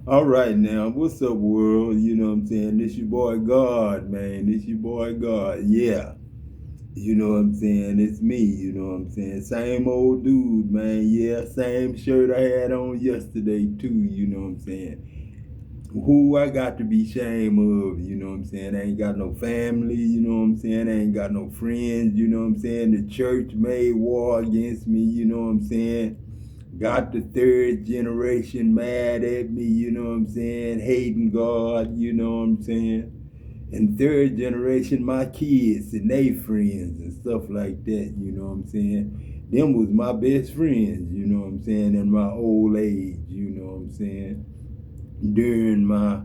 All right now, what's up, world? You know what I'm saying? This your boy God, man. This your boy God. Yeah. You know what I'm saying? It's me, you know what I'm saying? Same old dude, man. Yeah, same shirt I had on yesterday too, you know what I'm saying? Who I got to be ashamed of, you know what I'm saying? I ain't got no family, you know what I'm saying? I ain't got no friends, you know what I'm saying? The church made war against me, you know what I'm saying? Got the third generation mad at me, you know what I'm saying? Hating God, you know what I'm saying? And third generation, my kids and they friends and stuff like that, you know what I'm saying? Them was my best friends, you know what I'm saying, in my old age, you know what I'm saying? During my,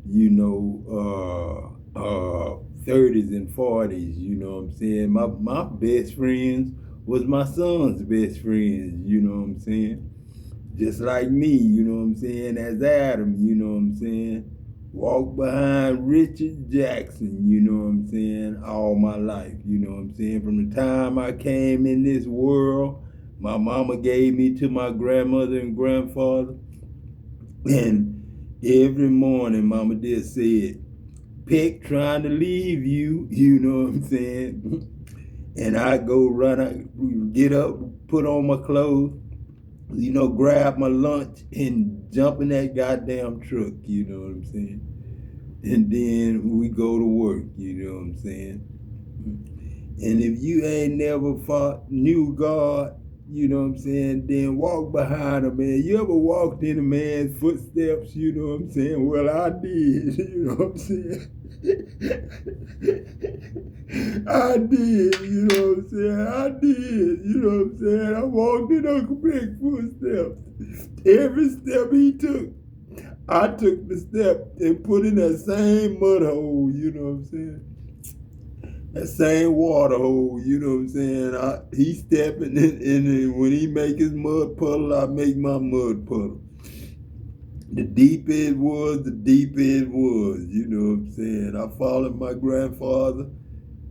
you know, 30s and 40s, you know what I'm saying? My best friends was my son's best friends, you know what I'm saying? Just like me, you know what I'm saying, as Adam, you know what I'm saying? Walked behind Richard Jackson, you know what I'm saying, all my life, you know what I'm saying? From the time I came in this world, my mama gave me to my grandmother and grandfather, and every morning mama did said, Pick trying to leave you, you know what I'm saying? And I go run, I get up, put on my clothes, you know, grab my lunch and jump in that goddamn truck, you know what I'm saying? And then we go to work, you know what I'm saying? And if you ain't never knew God, you know what I'm saying, then walk behind a man. You ever walked in a man's footsteps, you know what I'm saying? Well, I did, you know what I'm saying? I did, you know what I'm saying? I did, you know what I'm saying? I walked in Uncle Big's footsteps. Every step he took, I took the step and put in that same mud hole, you know what I'm saying? That same water hole, you know what I'm saying? He stepping in, and when he make his mud puddle, I make my mud puddle. The deep end was, the deep end was, you know what I'm saying? I followed my grandfather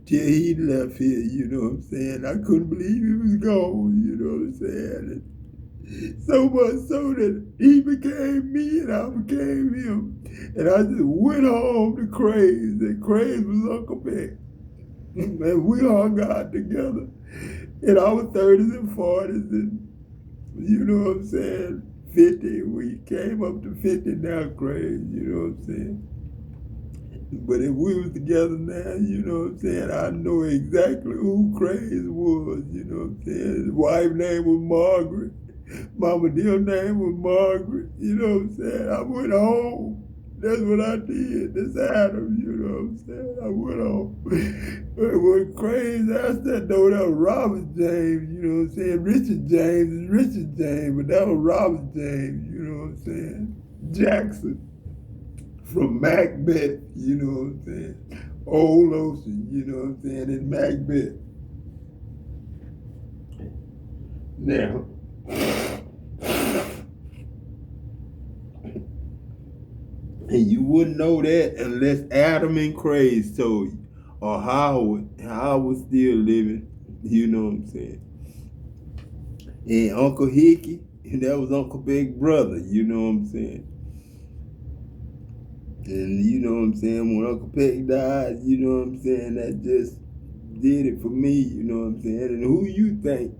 till he left here, you know what I'm saying? I couldn't believe he was gone, you know what I'm saying? And so much so that he became me and I became him. And I just went home to Craze, and Craze was Uncle Beck. And we hung out together in our 30s and 40s, and you know what I'm saying, 50. We came up to 50 now, Craze, you know what I'm saying? But if we was together now, you know what I'm saying, I know exactly who Craze was, you know what I'm saying? His wife's name was Margaret. Mama dear name was Margaret, you know what I'm saying? I went home. That's what I did. This Adam, you know what I'm saying? I went home. But when Craze asked that though, that was Robert James, you know what I'm saying? Richard James is Richard James, but that was Robert James, you know what I'm saying? Jackson from Macbeth, you know what I'm saying? Old Ocean, you know what I'm saying? In Macbeth. Now, and you wouldn't know that unless Adam and Craze told you, or Howard still living, you know what I'm saying? And Uncle Hickey, and that was Uncle Big Brother, you know what I'm saying? And you know what I'm saying, when Uncle Peck died, you know what I'm saying, that just did it for me, you know what I'm saying? And who you think,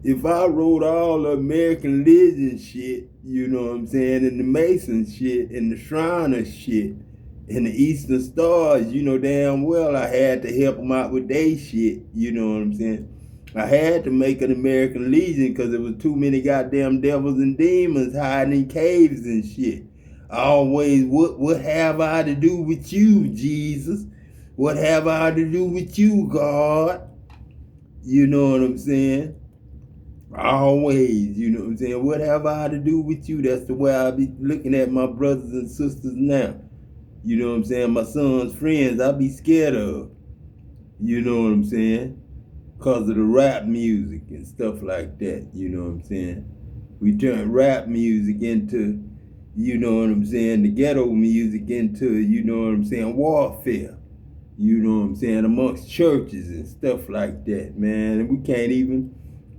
if I wrote all the American Legend shit, you know what I'm saying, and the Mason shit, and the Shriner shit, and the Eastern Stars, you know damn well I had to help them out with their shit, you know what I'm saying? I had to make an American Legion because there was too many goddamn devils and demons hiding in caves and shit. Always, what have I to do with you, Jesus? What have I to do with you, God? You know what I'm saying? Always, you know what I'm saying? What have I to do with you? That's the way I be looking at my brothers and sisters now. You know what I'm saying? My son's friends, I be scared of. You know what I'm saying? Because of the rap music and stuff like that. You know what I'm saying? We turn rap music into, you know what I'm saying, the ghetto music into, you know what I'm saying, warfare. You know what I'm saying, amongst churches and stuff like that, man. And we can't even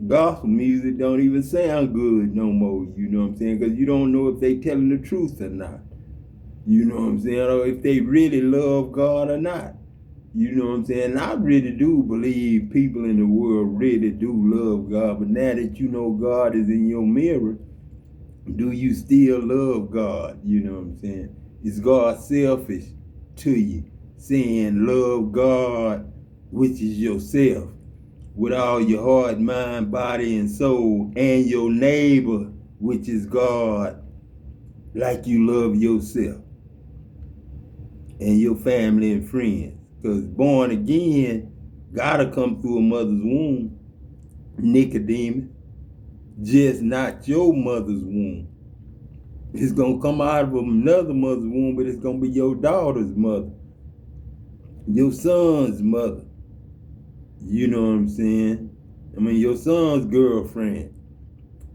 Gospel music don't even sound good no more, you know what I'm saying? Because you don't know if they telling the truth or not. You know what I'm saying? Or if they really love God or not. You know what I'm saying? And I really do believe people in the world really do love God. But now that you know God is in your mirror, do you still love God? You know what I'm saying? Is God selfish to you? Saying love God, which is yourself, with all your heart, mind, body, and soul, and your neighbor, which is God, like you love yourself and your family and friends. Because born again gotta come through a mother's womb, Nicodemus, just not your mother's womb. It's gonna come out of another mother's womb, but it's gonna be your daughter's mother, your son's mother. You know what I'm saying? I mean, your son's girlfriend.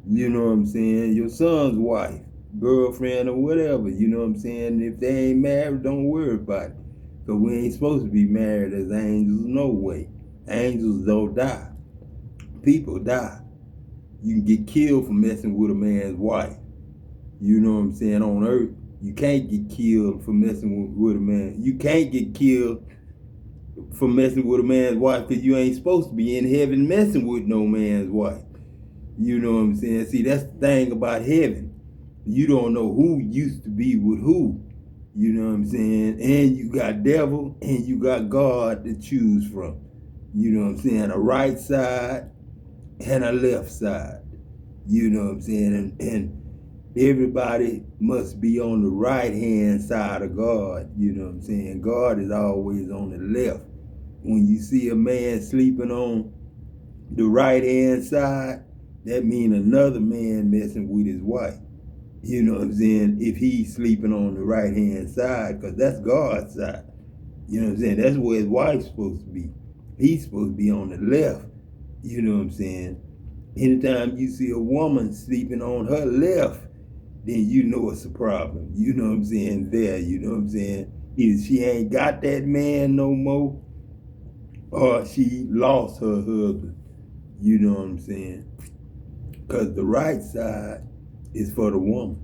You know what I'm saying? Your son's wife, girlfriend, or whatever. You know what I'm saying? If they ain't married, don't worry about it. Because we ain't supposed to be married as angels, no way. Angels don't die. People die. You can get killed for messing with a man's wife. You know what I'm saying? On earth, you can't get killed for messing with a man. You can't get killed for messing with a man's wife because you ain't supposed to be in heaven messing with no man's wife. You know what I'm saying? See, that's the thing about heaven. You don't know who used to be with who. You know what I'm saying? And you got devil and you got God to choose from. You know what I'm saying? A right side and a left side. You know what I'm saying? And everybody must be on the right hand side of God. You know what I'm saying? God is always on the left. When you see a man sleeping on the right hand side, that means another man messing with his wife. You know what I'm saying? If he's sleeping on the right hand side, because that's God's side. You know what I'm saying? That's where his wife's supposed to be. He's supposed to be on the left. You know what I'm saying? Anytime you see a woman sleeping on her left, then you know it's a problem. You know what I'm saying? There, you know what I'm saying? Either she ain't got that man no more, or she lost her husband. You know what I'm saying? Because the right side is for the woman,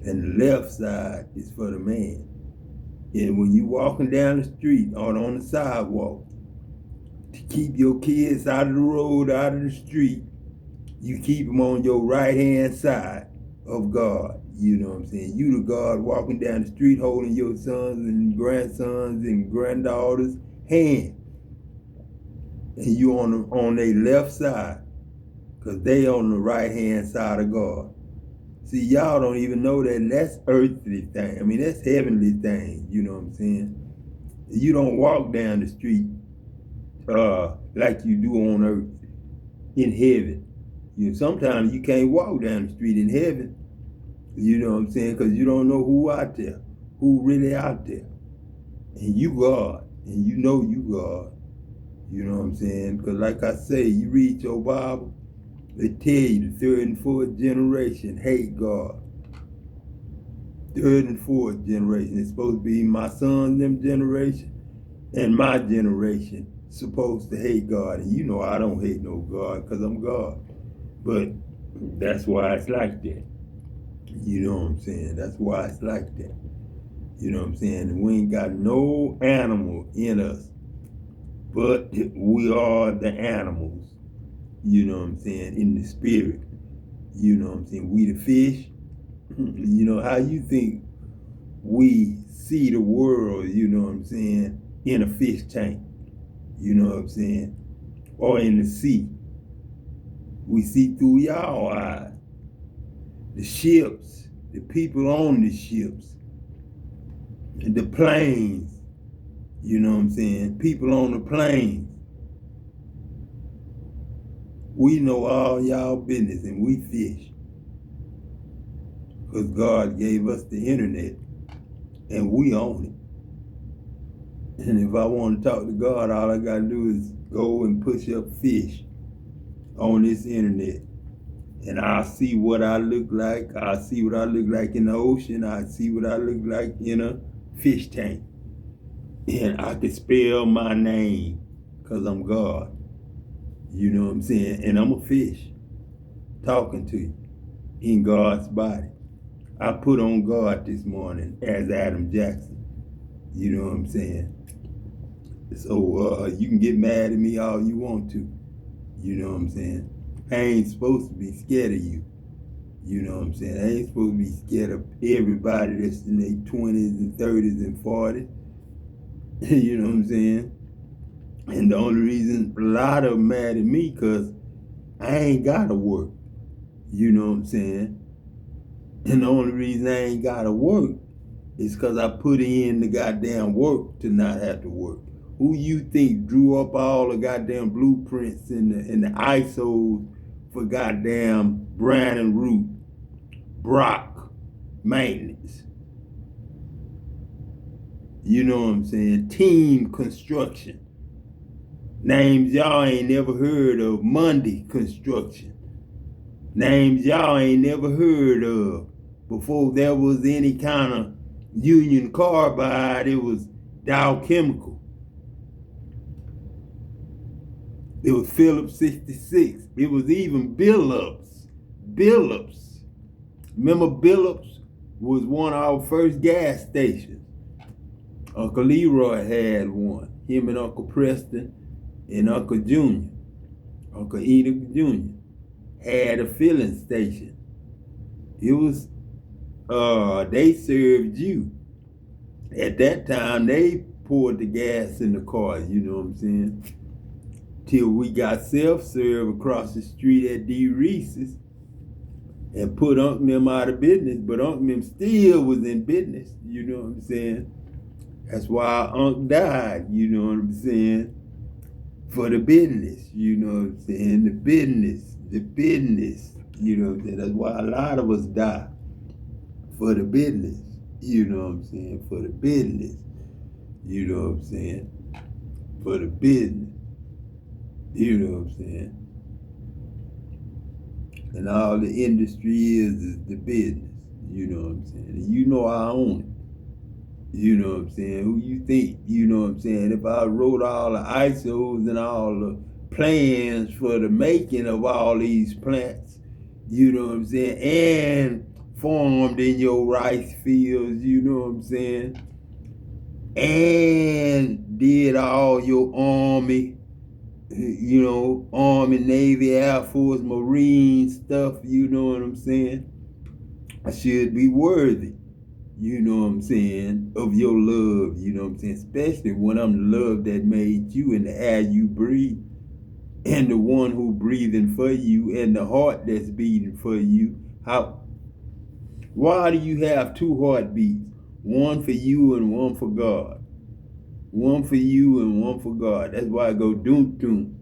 and the left side is for the man. And when you walking down the street or on the sidewalk, to keep your kids out of the road, out of the street, you keep them on your right-hand side of God. You know what I'm saying? You the God walking down the street holding your sons and grandsons and granddaughters' hand. And you on their left side, because they on the right-hand side of God. See, y'all don't even know that that's earthly thing. I mean, that's heavenly thing. You know what I'm saying? You don't walk down the street like you do on earth in heaven. You know, sometimes you can't walk down the street in heaven. You know what I'm saying? Because you don't know who out there, who really out there. And you God, and you know you God. You know what I'm saying? Because like I say, you read your Bible, they tell you the third and fourth generation hate God. Third and fourth generation. It's supposed to be my son's them generation and my generation supposed to hate God. And you know I don't hate no God because I'm God. But that's why it's like that. You know what I'm saying? That's why it's like that. You know what I'm saying? And we ain't got no animal in us, but we are the animals. You know what I'm saying? In the spirit. You know what I'm saying? We the fish. You know, how you think we see the world, you know what I'm saying, in a fish tank. You know what I'm saying? Or in the sea. We see through y'all eyes. The ships, the people on the ships, the planes, you know what I'm saying? People on the planes. We know all y'all business and we fish. Because God gave us the internet and we own it. And if I want to talk to God, all I got to do is go and push up fish on this internet. And I'll see what I look like. I'll see what I look like in the ocean. I'll see what I look like in a fish tank. And I can spell my name because I'm God. You know what I'm saying? And I'm a fish talking to you in God's body. I put on God this morning as Adam Jackson. You know what I'm saying? So you can get mad at me all you want to. You know what I'm saying? I ain't supposed to be scared of you. You know what I'm saying? I ain't supposed to be scared of everybody that's in their 20s and 30s and 40s. You know what I'm saying? And the only reason a lot of them mad at me because I ain't gotta work. You know what I'm saying? And the only reason I ain't gotta work is because I put in the goddamn work to not have to work. Who you think drew up all the goddamn blueprints and the ISOs for goddamn Brand and Root, Brock, maintenance? You know what I'm saying? Team construction. Names y'all ain't never heard of. Monday construction. Names y'all ain't never heard of. Before there was any kind of Union Carbide, it was Dow Chemical. It was Phillips 66. It was even Billups. Billups. Remember Billups was one of our first gas stations. Uncle Leroy had one. Him and Uncle Preston and Uncle Junior. Uncle Enoch Jr. had a filling station. It was, they served you. At that time, they poured the gas in the cars, you know what I'm saying? Till we got self-serve across the street at D. Reese's and put Uncle them out of business, but Uncle them still was in business, you know what I'm saying? That's why Uncle died, you know what I'm saying? For the business, you know what I'm saying? The business, you know what I'm saying? That's why a lot of us die. For the business, you know what I'm saying? For the business, you know what I'm saying? For the business, you know what I'm saying? And all the industry is the business, you know what I'm saying? And you know I own it, you know what I'm saying? Who you think, you know what I'm saying? If I wrote all the ISOs and all the plans for the making of all these plants, you know what I'm saying? And farmed in your rice fields, you know what I'm saying? And did all your Army, you know, Army, Navy, Air Force, Marine stuff, you know what I'm saying? I should be worthy, you know what I'm saying, of your love, you know what I'm saying? Especially when I'm the love that made you and the air you breathe and the one who breathing for you and the heart that's beating for you. Why do you have two heartbeats? One for you and one for God. One for you and one for God. That's why I go doom doom,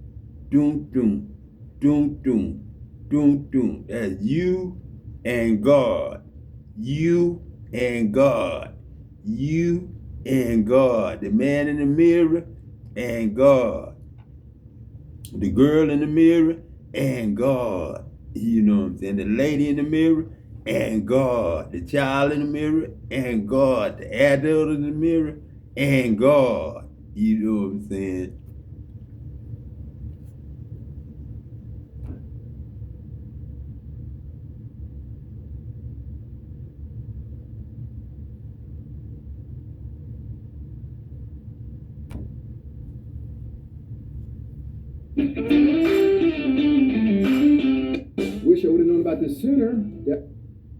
doom doom, doom doom, doom doom. That's you and God. You and God. You and God. The man in the mirror and God. The girl in the mirror and God. You know what I'm saying? The lady in the mirror and God. The child in the mirror and God. The adult in the mirror and God. You know what I'm saying? Wish I would have known about this sooner. Yep.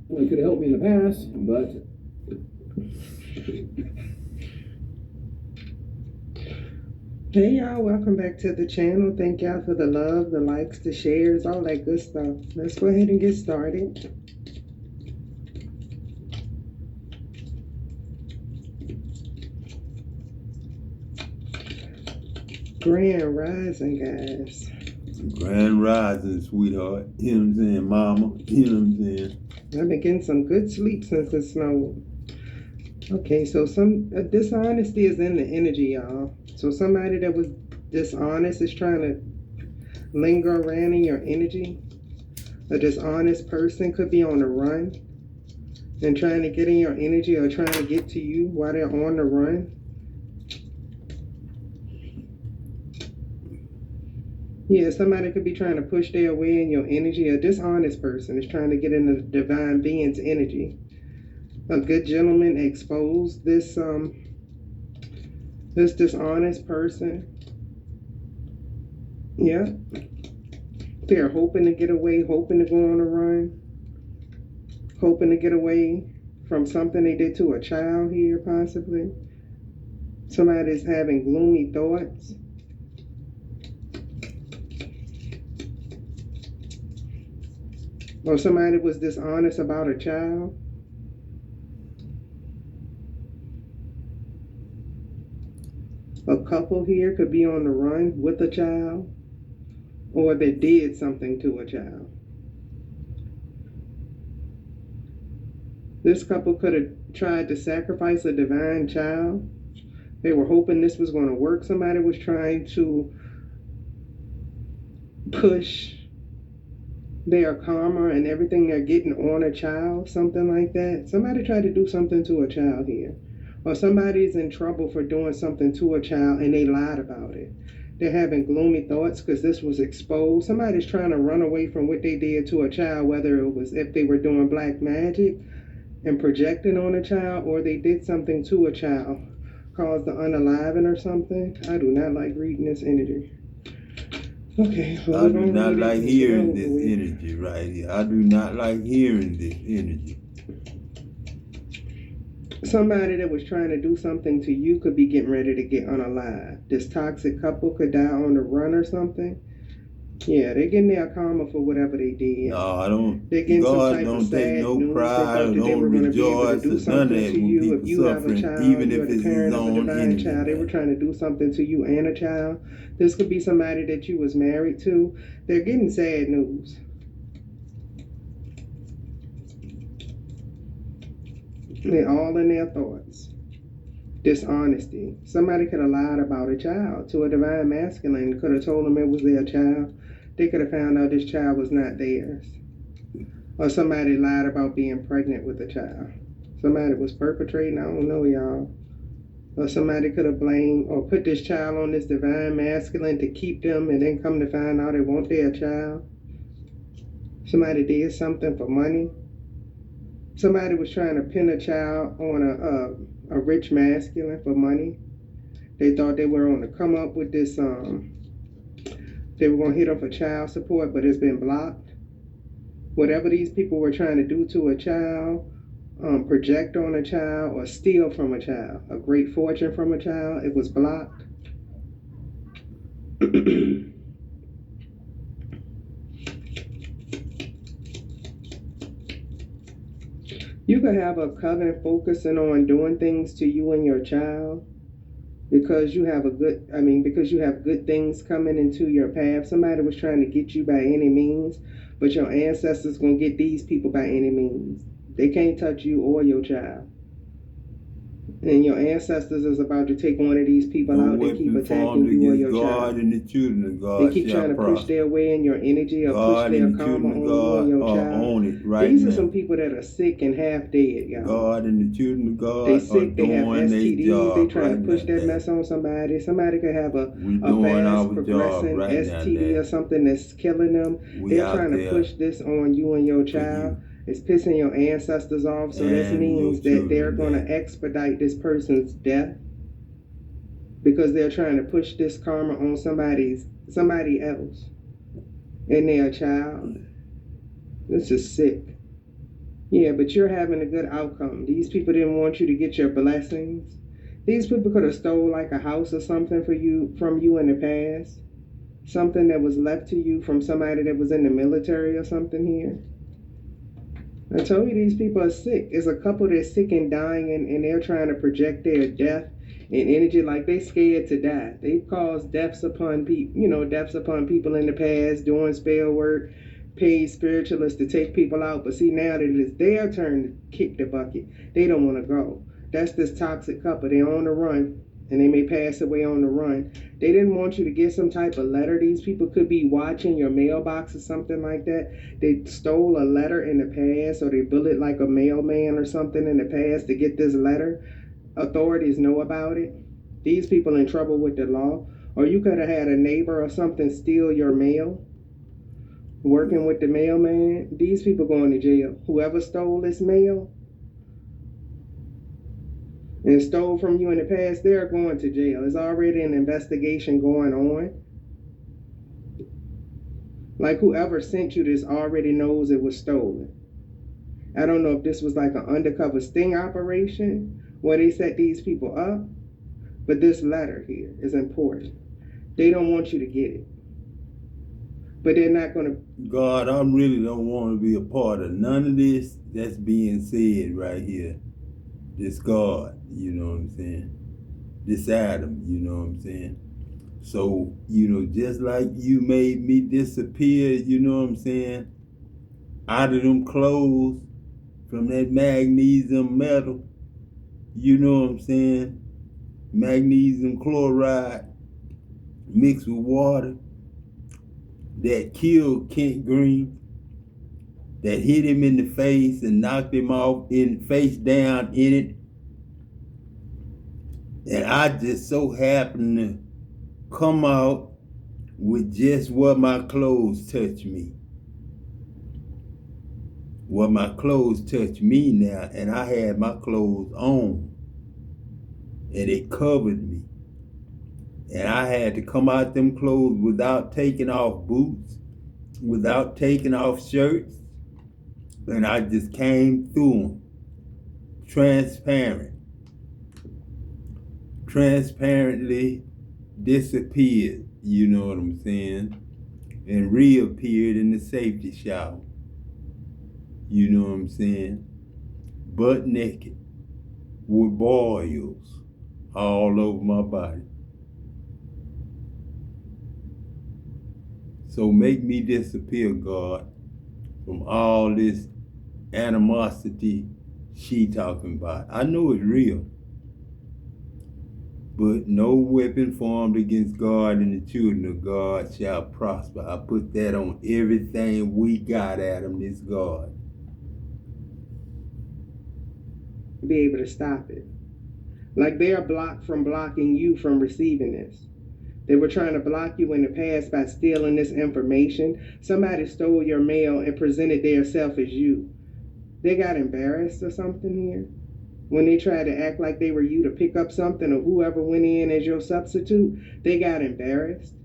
Well, it could have helped me in the past, but. Hey y'all, welcome back to the channel. Thank y'all for the love, the likes, the shares, all that good stuff. Let's go ahead and get started. Grand rising, guys. Grand rising, sweetheart. You know what I'm saying, mama? You know what I'm saying? I've been getting some good sleep since it snowed. Okay, so some dishonesty is in the energy, y'all. So somebody that was dishonest is trying to linger around in your energy. A dishonest person could be on the run and trying to get in your energy or trying to get to you while they're on the run. Yeah, somebody could be trying to push their way in your energy. A dishonest person is trying to get in the divine being's energy. A good gentleman exposed this dishonest person. Yeah, they're hoping to get away, hoping to go on a run, hoping to get away from something they did to a child here, possibly. Somebody's having gloomy thoughts. Or somebody was dishonest about a child. A couple here could be on the run with a child, or they did something to a child. This couple could have tried to sacrifice a divine child. They were hoping this was going to work. Somebody was trying to push their karma and everything they're getting on a child, something like that. Somebody tried to do something to a child here. Or somebody's in trouble for doing something to a child and they lied about it. They're having gloomy thoughts because this was exposed. Somebody's trying to run away from what they did to a child, whether it was if they were doing black magic and projecting on a child, or they did something to a child, caused the unaliving or something. I do not like reading this energy. Okay, well, I do not like hearing this energy right here. I do not like hearing this energy. Somebody that was trying to do something to you could be getting ready to get unalived. This toxic couple could die on the run or something. Yeah, they're getting their karma for whatever they did. No, I don't. They're getting God some type don't of take sad no news. pride or They don't were going to be able to rejoice do or none of something that to when you. people If you have a suffering, child, even you're if the it's parent his of a own divine enemy. child. They were trying to do something to you and a child. This could be somebody that you was married to. They're getting sad news. They're all in their thoughts. Dishonesty. Somebody could have lied about a child to a divine masculine, could have told them it was their child. They could have found out this child was not theirs. Or somebody lied about being pregnant with a child. Somebody was perpetrating, I don't know, y'all. Or somebody could have blamed or put this child on this divine masculine to keep them and then come to find out it wasn't their child. Somebody did something for money. Somebody was trying to pin a child on a rich masculine for money. They thought they were on to come up with this, they were going to hit them for child support, but it's been blocked. Whatever these people were trying to do to a child, project on a child, or steal from a child, a great fortune from a child, it was blocked. You could have a coven focusing on doing things to you and your child because you have because you have good things coming into your path. Somebody was trying to get you by any means, but your ancestors gonna get these people by any means. They can't touch you or your child. And your ancestors is about to take one of these people No out. They keep weapon attacking formed you or against your God child. and the children of God They keep shall trying to push prosper. their way in your energy or God push their and the karma children on of you and God your are child. on it right These now. are some people that are sick and half dead, y'all. God and the children of God They are sick, they have doing their STDs, job they trying right to push now. that mess on somebody. Somebody could have a doing fast our job progressing right now. STD or something that's killing them. We They're out trying to there push this on you and your for child. you It's pissing your ancestors off, so this and your means that they're children. going to expedite this person's death because they're trying to push this karma on somebody else and their child. This is sick. Yeah, but you're having a good outcome. These people didn't want you to get your blessings. These people could have stole like a house or something from you in the past. Something that was left to you from somebody that was in the military or something here. I told you these people are sick. It's a couple that's sick and dying and they're trying to project their death and energy like they scared to die. They've caused deaths upon people in the past doing spell work, paid spiritualists to take people out. But see, now that it is their turn to kick the bucket, they don't want to go. That's this toxic couple. They're on the run and they may pass away on the run. They didn't want you to get some type of letter. These people could be watching your mailbox or something like that. They stole a letter in the past, or they bullied like a mailman or something in the past to get this letter. Authorities know about it. These people in trouble with the law. Or you could have had a neighbor or something steal your mail, working with the mailman. These people going to jail. Whoever stole this mail and stole from you in the past, they're going to jail. There's already an investigation going on. Like whoever sent you this already knows it was stolen. I don't know if this was like an undercover sting operation where they set these people up, but this letter here is important. They don't want you to get it. But they're not going to. God, I really don't want to be a part of none of this that's being said right here. This God, you know what I'm saying? This Adam, you know what I'm saying? So, just like you made me disappear, you know what I'm saying, out of them clothes from that magnesium metal, you know what I'm saying, magnesium chloride mixed with water that killed Kent Green, that hit him in the face and knocked him off face down in it. And I just so happened to come out with just what my clothes touch me. What my clothes touch me now, and I had my clothes on. And it covered me. And I had to come out them clothes without taking off boots, without taking off shirts. And I just came through them. Transparently disappeared, you know what I'm saying? And reappeared in the safety shower. You know what I'm saying? Butt naked with boils all over my body. So make me disappear, God, from all this animosity she talking about. I know it's real. But no weapon formed against God and the children of God shall prosper. I put that on everything we got, Adam, this God. Be able to stop it. Like they are blocked from blocking you from receiving this. They were trying to block you in the past by stealing this information. Somebody stole your mail and presented themselves as you. They got embarrassed or something here when they tried to act like they were you to pick up something, or whoever went in as your substitute. They got embarrassed.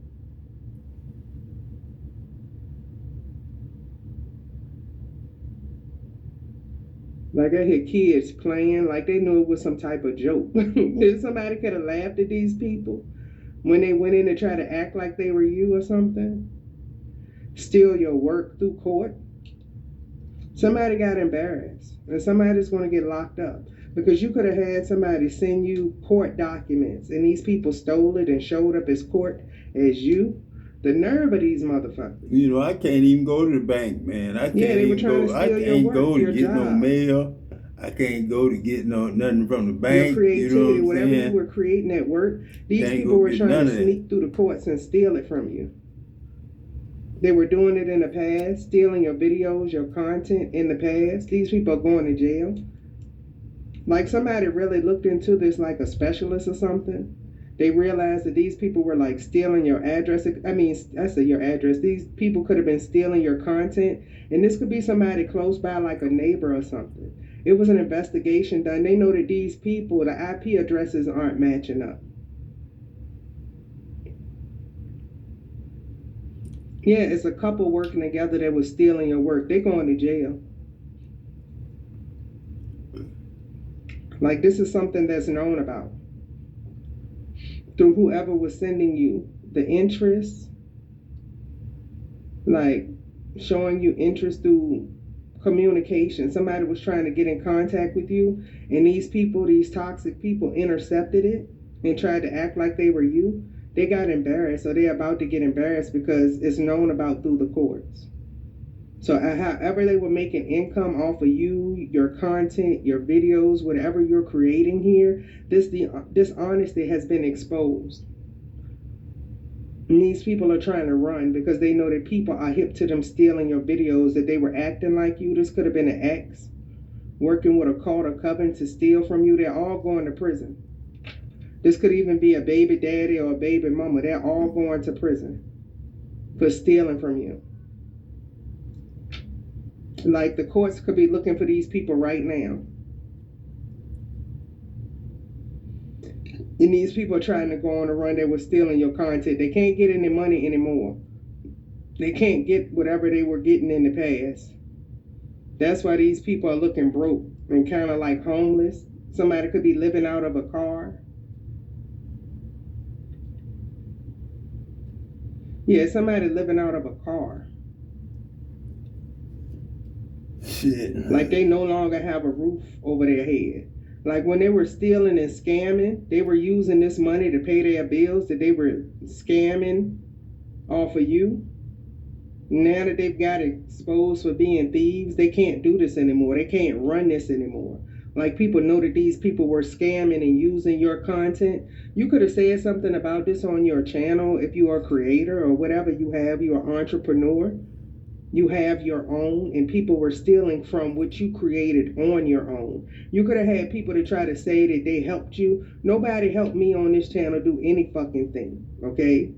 Like I hear kids playing like they knew it was some type of joke. Somebody could have laughed at these people when they went in to try to act like they were you or something. Steal your work through court. Somebody got embarrassed, and somebody's going to get locked up because you could have had somebody send you court documents, and these people stole it and showed up as court as you. The nerve of these motherfuckers. I can't even go to the bank, man. I can't go to get no mail. I can't go to get nothing from the bank. Your creativity, whatever you were creating at work, these people were trying to sneak through the courts and steal it from you. They were doing it in the past, stealing your videos, your content in the past. These people are going to jail. Like somebody really looked into this like a specialist or something. They realized that these people were like stealing your address. I say your address. These people could have been stealing your content. And this could be somebody close by, like a neighbor or something. It was an investigation done. They know that these people, the IP addresses aren't matching up. Yeah, it's a couple working together that was stealing your work. They're going to jail. Like this is something that's known about. Through whoever was sending you the interest, like showing you interest through communication. Somebody was trying to get in contact with you, and these people, these toxic people, intercepted it and tried to act like they were you. They got embarrassed, or they're about to get embarrassed because it's known about through the courts. So however they were making income off of you, your content, your videos, whatever you're creating here, this dishonesty has been exposed. And these people are trying to run because they know that people are hip to them stealing your videos, that they were acting like you. This could have been an ex working with a cult or coven to steal from you. They're all going to prison. This could even be a baby daddy or a baby mama. They're all going to prison for stealing from you. Like the courts could be looking for these people right now. And these people are trying to go on a run that was stealing your content. They can't get any money anymore. They can't get whatever they were getting in the past. That's why these people are looking broke and kind of like homeless. Somebody could be living out of a car. Yeah, somebody living out of a car. Shit. Like they no longer have a roof over their head. Like when they were stealing and scamming, they were using this money to pay their bills that they were scamming off of you. Now that they've got exposed for being thieves, they can't do this anymore. They can't run this anymore. Like people know that these people were scamming and using your content. You could have said something about this on your channel if you are a creator or whatever you have, you're an entrepreneur. You have your own, and people were stealing from what you created on your own. You could have had people to try to say that they helped you. Nobody helped me on this channel do any fucking thing, okay?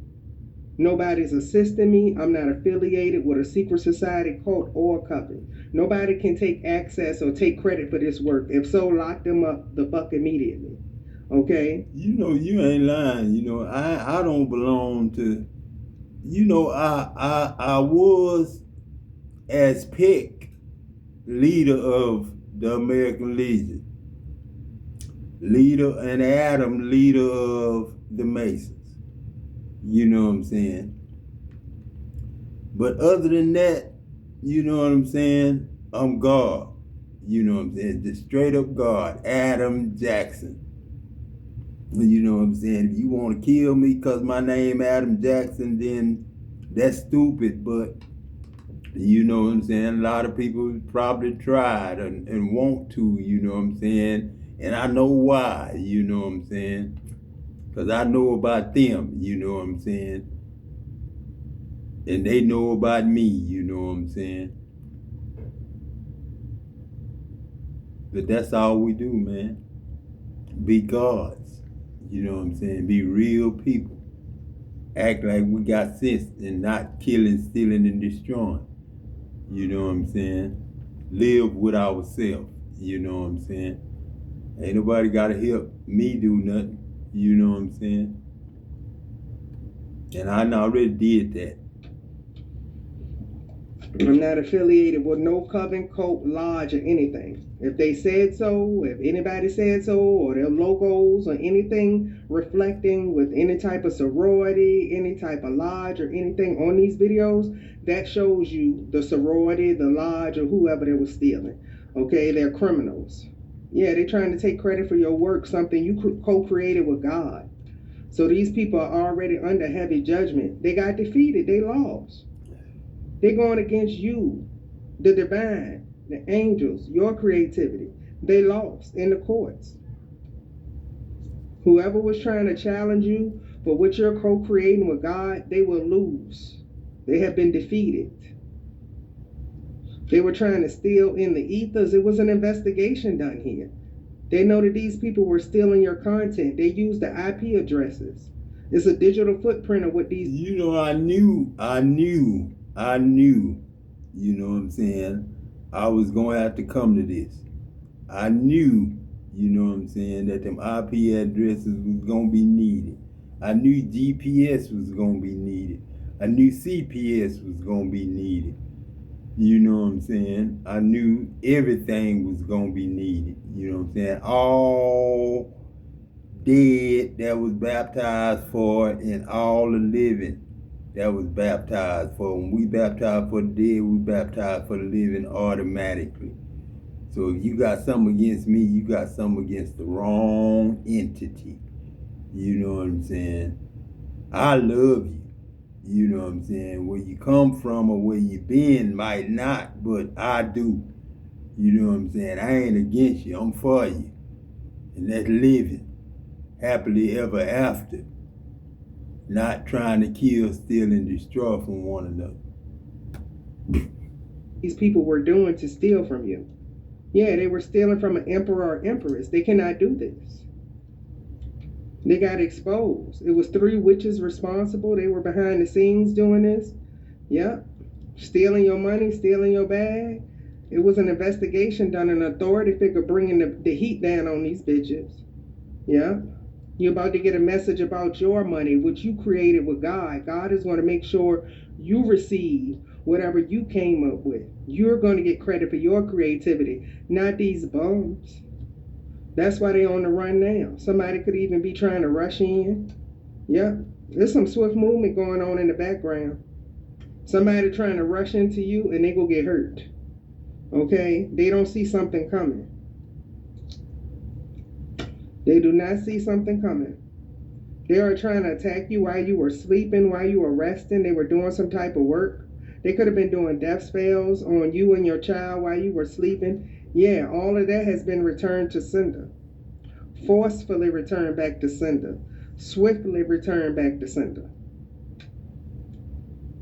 Nobody's assisting me. I'm not affiliated with a secret society, cult, or coven. Nobody can take access or take credit for this work. If so, lock them up the fuck immediately, okay? You know, you ain't lying. You know, I don't belong to. You know, I was as Peck, leader of the American Legion, leader, and Adam, leader of the Masons. You know what I'm saying? But other than that, you know what I'm saying? I'm God. You know what I'm saying? The straight up God, Adam Jackson. You know what I'm saying? If you want to kill me because my name Adam Jackson, then that's stupid. But you know what I'm saying? A lot of people probably tried and want to, you know what I'm saying? And I know why, you know what I'm saying? Because I know about them, you know what I'm saying? And they know about me, you know what I'm saying? But that's all we do, man. Be gods, you know what I'm saying? Be real people. Act like we got sense and not killing, stealing, and destroying. You know what I'm saying? Live with ourselves. You know what I'm saying? Ain't nobody got to help me do nothing. You know what I'm saying? And I already did that. I'm not affiliated with no coven, cult, lodge, or anything. If they said so, if anybody said so, or their logos or anything reflecting with any type of sorority, any type of lodge or anything on these videos, that shows you the sorority, the lodge, or whoever they were stealing. Okay, they're criminals. Yeah, they're trying to take credit for your work, something you co-created with God. So these people are already under heavy judgment. They got defeated. They lost. They're going against you, the divine, the angels, your creativity. They lost in the courts. Whoever was trying to challenge you for what you're co-creating with God, they will lose. They have been defeated. They were trying to steal in the ethers. It was an investigation done here. They know that these people were stealing your content. They used the IP addresses. It's a digital footprint of what these... You know, I knew, you know what I'm saying, I was going to have to come to this. I knew, you know what I'm saying, that them IP addresses was going to be needed. I knew GPS was going to be needed. I knew CPS was going to be needed. You know what I'm saying? I knew everything was going to be needed. You know what I'm saying? All dead that was baptized for, and all the living that was baptized for. When we baptized for the dead, we baptized for the living automatically. So if you got something against me, you got something against the wrong entity. You know what I'm saying? I love you. You know what I'm saying? Where you come from or where you been might not, but I do. You know what I'm saying? I ain't against you. I'm for you. And that's living happily ever after. Not trying to kill, steal, and destroy from one another. These people were doing to steal from you. Yeah, they were stealing from an emperor or empress. They cannot do this. They got exposed. It was 3 witches responsible. They were behind the scenes doing this. Yep. Stealing your money, stealing your bag. It was an investigation done, an authority figure bringing the heat down on these bitches. Yep. You're about to get a message about your money, which you created with God. God is going to make sure you receive whatever you came up with. You're going to get credit for your creativity, not these bums. That's why they're on the run now. Somebody could even be trying to rush in. Yep. There's some swift movement going on in the background. Somebody trying to rush into you and they go get hurt. Okay? They don't see something coming. They do not see something coming. They are trying to attack you while you were sleeping, while you were resting. They were doing some type of work. They could have been doing death spells on you and your child while you were sleeping. Yeah, all of that has been returned to sender. Forcefully returned back to sender. Swiftly returned back to sender.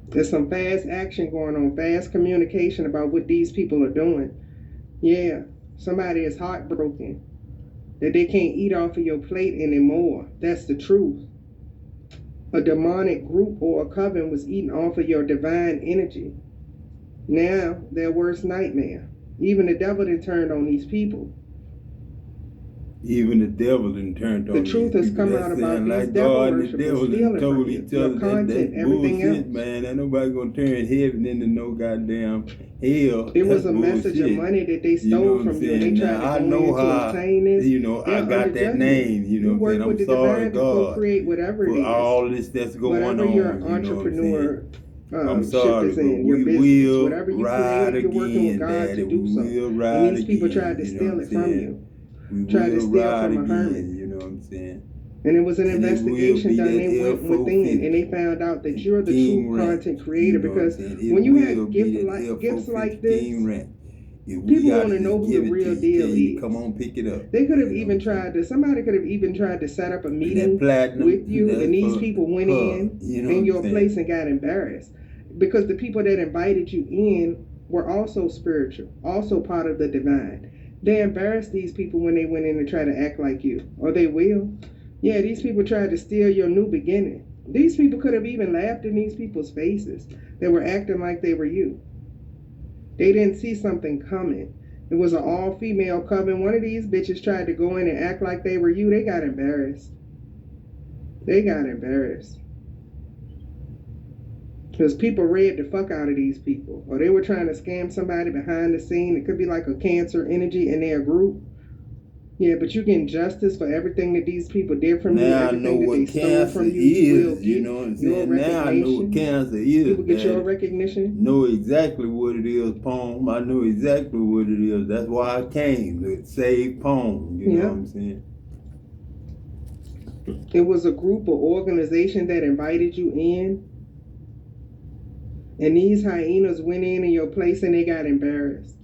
There's some fast action going on, fast communication about what these people are doing. Yeah, somebody is heartbroken that they can't eat off of your plate anymore. That's the truth. A demonic group or a coven was eating off of your divine energy. Now, their worst nightmare. Even the devil done turned on these people. Even the devil done turned on The truth has come out about these devil worshippers stealing from you. Your content, everything else. Man, ain't nobody gonna turn heaven into no goddamn hell. It was a message of money that they stole from you. They tried to go in to obtain this. I got that name. You know what I'm saying? I'm sorry, God, create whatever it for is. all this that's going whatever on. Your entrepreneur. I'm sorry, but we will ride you're working with again, God Daddy. to do We so. will ride And these people again, tried to you know steal what it I'm from saying? you. We Tried to will steal ride from a hermit. again, you know what I'm saying? And it was an And it will investigation be done. that They went within and they found out that you're the King true Rant, content creator. you know what I'm Because saying? It when you will have be gifts that like this, King Rant. If people we ought want to to know just who give the it real to deal you, tell you, is. come on, pick it up. They could have You know even what I'm tried to. Somebody could have even tried to set up a saying? meeting That platinum, with you, that's and these for people went her, in you know in what your I'm saying? place and got embarrassed because the people that invited you in were also spiritual, also part of the divine. They embarrassed these people when they went in and tried to act like you, or they will. Yeah, these people tried to steal your new beginning. These people could have even laughed in these people's faces. They were acting like they were you. They didn't see something coming. It was an all-female coven. One of these bitches tried to go in and act like they were you. They got embarrassed. They got embarrassed. Because people read the fuck out of these people. Or they were trying to scam somebody behind the scene. It could be like a cancer energy in their group. Yeah, but you getting justice for everything that these people did from you. Now I Everything know that what they stole cancer from you. You will is, you get know what I'm your saying? Now I know what recognition. cancer You is, will get your Daddy. recognition. Know exactly what it is, Pome. I know exactly what it is. That's why I came to save Pome. You know what I'm saying? It was a group or organization that invited you in. And these hyenas went in your place and they got embarrassed.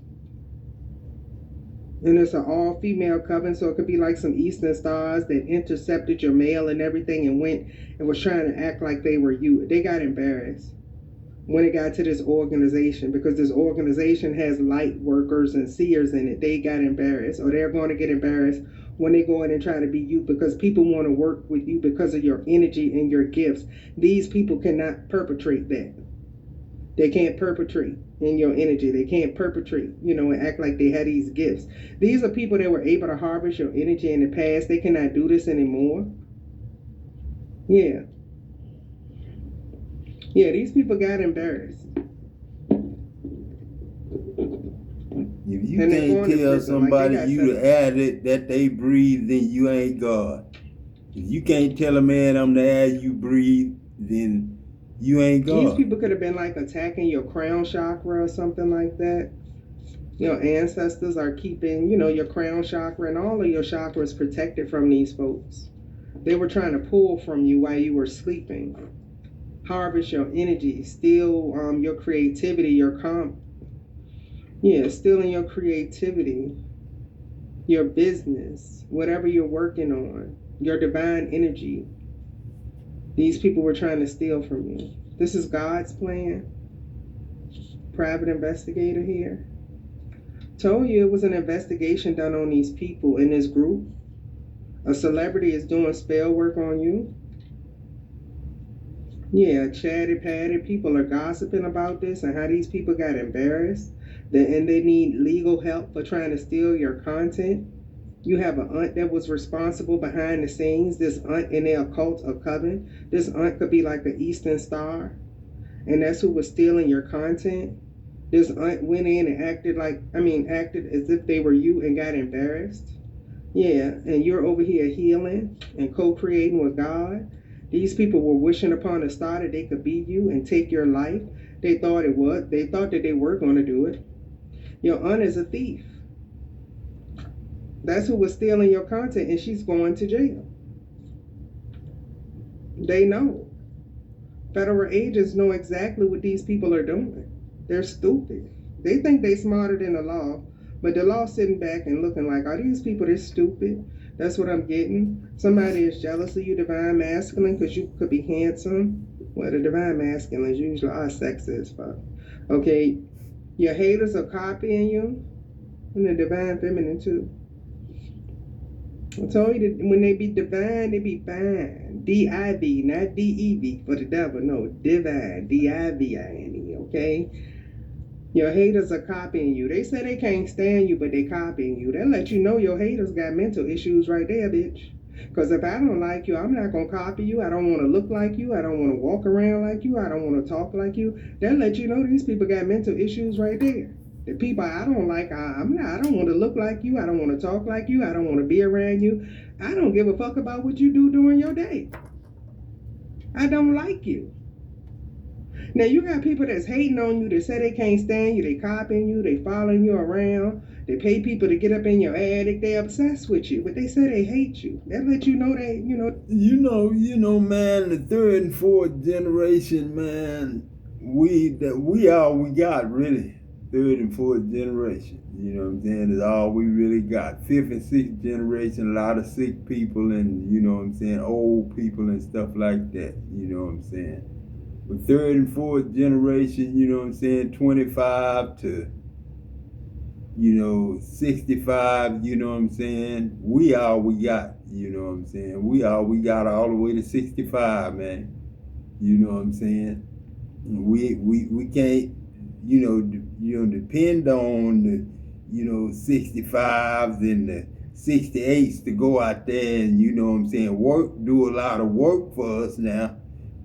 And it's an all-female coven, so it could be like some Eastern stars that intercepted your mail and everything and went and was trying to act like they were you. They got embarrassed when it got to this organization because this organization has light workers and seers in it. They got embarrassed, or they're going to get embarrassed when they go in and try to be you because people want to work with you because of your energy and your gifts. These people cannot perpetrate that. They can't perpetrate in your energy. They can't perpetrate, and act like they had these gifts. These are people that were able to harvest your energy in the past. They cannot do this anymore. Yeah. Yeah, these people got embarrassed. If you can't tell somebody you the air that they breathe, then you ain't God. If you can't tell a man I'm the air you breathe, then you ain't God. These people could have been like attacking your crown chakra or something like that. Your ancestors are keeping, your crown chakra and all of your chakras protected from these folks. They were trying to pull from you while you were sleeping. Harvest your energy, steal your creativity, stealing your creativity, your business, whatever you're working on, your divine energy. These people were trying to steal from you. This is God's plan. Private investigator here. Told you it was an investigation done on these people in this group. A celebrity is doing spell work on you. Yeah, chatty patty. People are gossiping about this and how these people got embarrassed. And they need legal help for trying to steal your content. You have an aunt that was responsible behind the scenes. This aunt in the occult or coven. This aunt could be like the Eastern Star, and that's who was stealing your content. This aunt went in and acted as if they were you and got embarrassed. Yeah, and you're over here healing and co-creating with God. These people were wishing upon a star that they could be you and take your life. They thought it was. They thought that they were going to do it. Your aunt is a thief. That's who was stealing your content, and she's going to jail. They know. Federal agents know exactly what these people are doing. They're stupid. They think they're smarter than the law, but the law's sitting back and looking like, are these people this stupid? That's what I'm getting. Somebody is jealous of you, divine masculine, because you could be handsome. Well, the divine masculines usually are sexy as fuck. Okay, your haters are copying you, and the divine feminine too. I told you that when they be divine, they be fine. D-I-V, not D-E-V for the devil. No, divine, D-I-V-I-N-E, okay? Your haters are copying you. They say they can't stand you, but they copying you. They'll let you know your haters got mental issues right there, bitch. Because if I don't like you, I'm not going to copy you. I don't want to look like you. I don't want to walk around like you. I don't want to talk like you. They'll let you know these people got mental issues right there. The people I don't like, I don't want to look like you. I don't want to talk like you. I don't want to be around you. I don't give a fuck about what you do during your day. I don't like you. Now you got people that's hating on you, that say they can't stand you, they copying you, they following you around, they pay people to get up in your attic, they obsessed with you, but they say they hate you. They let you know they, man, the third and fourth generation, man, we got really. Third and fourth generation, you know what I'm saying, is all we really got. Fifth and sixth generation, a lot of sick people and, you know what I'm saying, old people and stuff like that, you know what I'm saying. But third and fourth generation, you know what I'm saying, 25 to, 65, you know what I'm saying, we all we got, you know what I'm saying. We all we got all the way to 65, man. You know what I'm saying. We can't, depend on the, 65s and the 68s to go out there and, you know what I'm saying, do a lot of work for us now.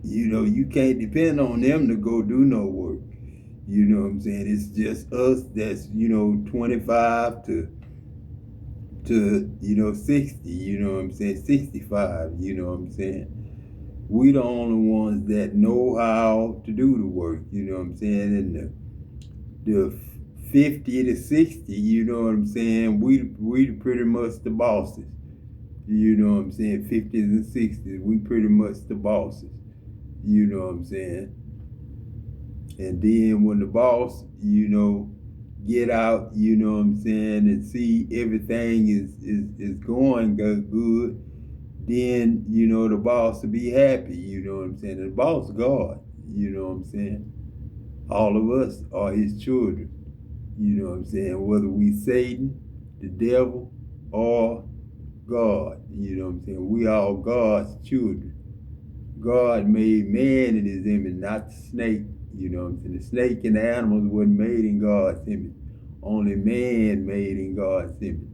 You can't depend on them to go do no work. You know what I'm saying? It's just us that's, 25 to 60, you know what I'm saying, 65, you know what I'm saying. We the only ones that know how to do the work, you know what I'm saying, and the 50 to 60, you know what I'm saying, we pretty much the bosses. You know what I'm saying? 50s and 60s, we pretty much the bosses. You know what I'm saying? And then when the boss, get out, you know what I'm saying, and see everything is going good, then, the boss will be happy, you know what I'm saying? The boss God, you know what I'm saying? All of us are his children, you know what I'm saying? Whether we Satan, the devil, or God, you know what I'm saying? We all God's children. God made man in his image, not the snake, you know what I'm saying? The snake and the animals wasn't made in God's image. Only man made in God's image.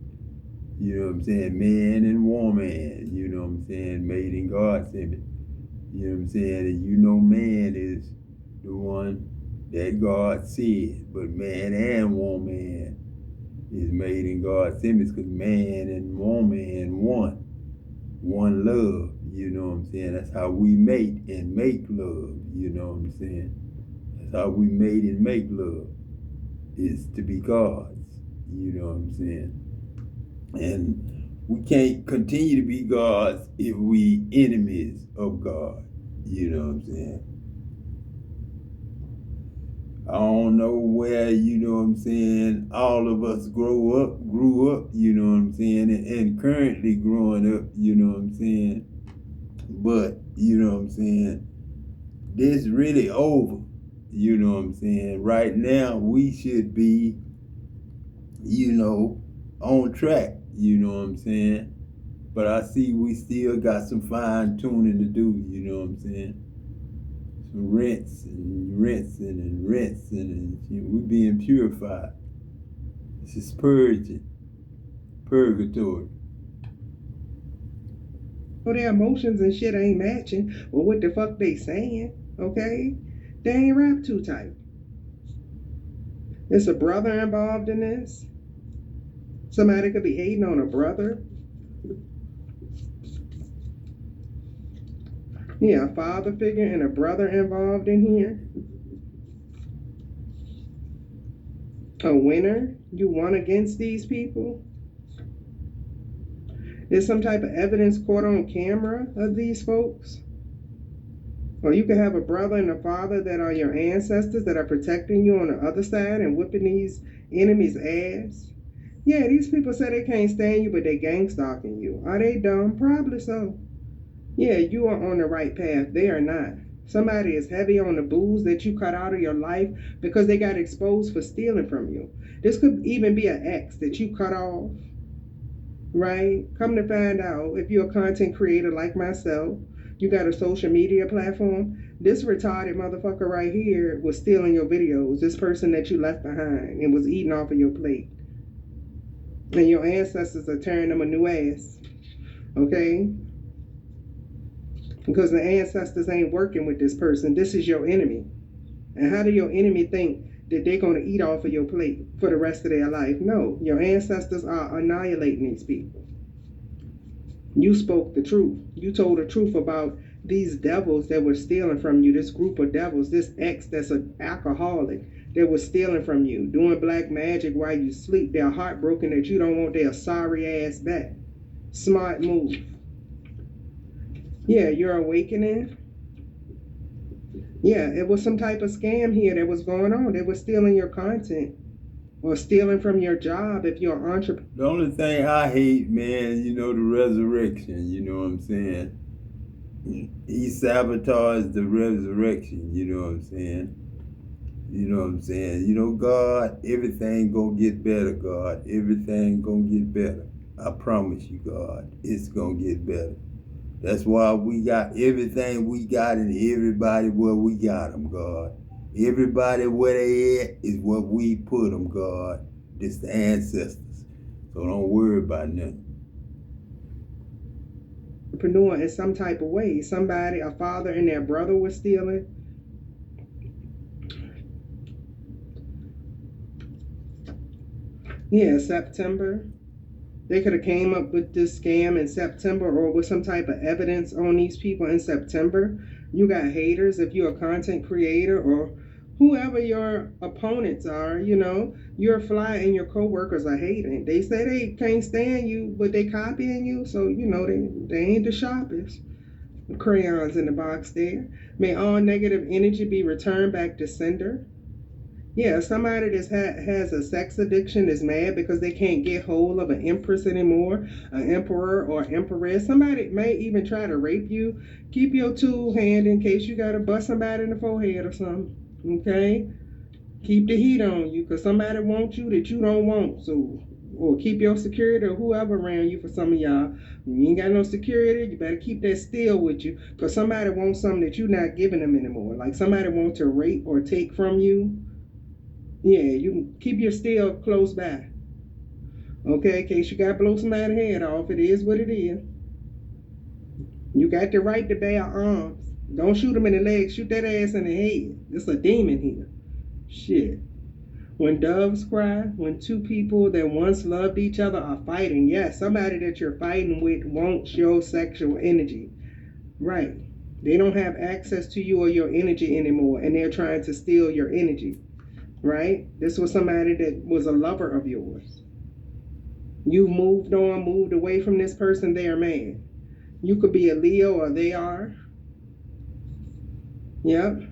You know what I'm saying? Man and woman, you know what I'm saying? Made in God's image. You know what I'm saying? And man is the one that God said, but man and woman is made in God's image, because man and woman one love, you know what I'm saying? That's how we mate and make love, you know what I'm saying? That's how we mate and make love, is to be God's, you know what I'm saying? And we can't continue to be God's if we enemies of God, you know what I'm saying? I don't know where, you know what I'm saying, all of us grew up, you know what I'm saying, and currently growing up, you know what I'm saying, but, you know what I'm saying, this really over, you know what I'm saying. Right now, we should be, on track, you know what I'm saying. But I see we still got some fine tuning to do, you know what I'm saying? Some rinsing and we being purified. This is purging, purgatory. So their emotions and shit ain't matching. Well, what the fuck they saying? Okay? They ain't rap too tight. There's a brother involved in this. Somebody could be hating on a brother. Yeah, a father figure and a brother involved in here. A winner? You won against these people? There's some type of evidence caught on camera of these folks? Or you could have a brother and a father that are your ancestors that are protecting you on the other side and whipping these enemies' ass. Yeah, these people say they can't stand you, but they gang stalking you. Are they dumb? Probably so. Yeah, you are on the right path. They are not. Somebody is heavy on the booze that you cut out of your life because they got exposed for stealing from you. This could even be an ex that you cut off, right? Come to find out, if you're a content creator like myself, you got a social media platform, this retarded motherfucker right here was stealing your videos. This person that you left behind and was eating off of your plate. And your ancestors are tearing them a new ass, okay? Because the ancestors ain't working with this person. This is your enemy. And how do your enemy think that they're going to eat off of your plate for the rest of their life? No, your ancestors are annihilating these people. You spoke the truth. You told the truth about these devils that were stealing from you, this group of devils, this ex that's an alcoholic that was stealing from you, doing black magic while you sleep. They're heartbroken that you don't want their sorry ass back. Smart move. Yeah, you're awakening. Yeah, it was some type of scam here that was going on. They were stealing your content or stealing from your job if you're an entrepreneur. The only thing I hate, man, you know, the resurrection, you know what I'm saying? He sabotaged the resurrection, you know what I'm saying? You know what I'm saying? You know, God, everything gonna get better, God. Everything gonna get better. I promise you, God, it's gonna get better. That's why we got everything we got and everybody where we got them, God. Everybody where they at is what we put them, God. It's the ancestors. So don't worry about nothing. Entrepreneur in some type of way. Somebody, a father and their brother was stealing. Yeah, September. They could have came up with this scam in September or with some type of evidence on these people in September. You got haters if you're a content creator or whoever your opponents are, you know, you're fly and your co-workers are hating. They say they can't stand you, but they copying you, so you know they ain't the sharpest. Crayons in the box there. May all negative energy be returned back to sender. Yeah, somebody that has a sex addiction is mad because they can't get hold of an empress anymore, an emperor or empress. Somebody may even try to rape you. Keep your tool hand in case you got to bust somebody in the forehead or something, okay? Keep the heat on you because somebody wants you that you don't want. So, or keep your security or whoever around you. For some of y'all, when you ain't got no security, you better keep that still with you because somebody wants something that you're not giving them anymore. Like somebody wants to rape or take from you. Yeah, you can keep your steel close by. Okay, in case you got to blow somebody's head off, it is what it is. You got the right to bear arms. Don't shoot them in the legs, shoot that ass in the head. There's a demon here. Shit. When doves cry, when two people that once loved each other are fighting, yes, somebody that you're fighting with wants your sexual energy. Right. They don't have access to you or your energy anymore, and they're trying to steal your energy. Right? This was somebody that was a lover of yours. You moved on, moved away from this person, they are mad. You could be a Leo or they are. Yep.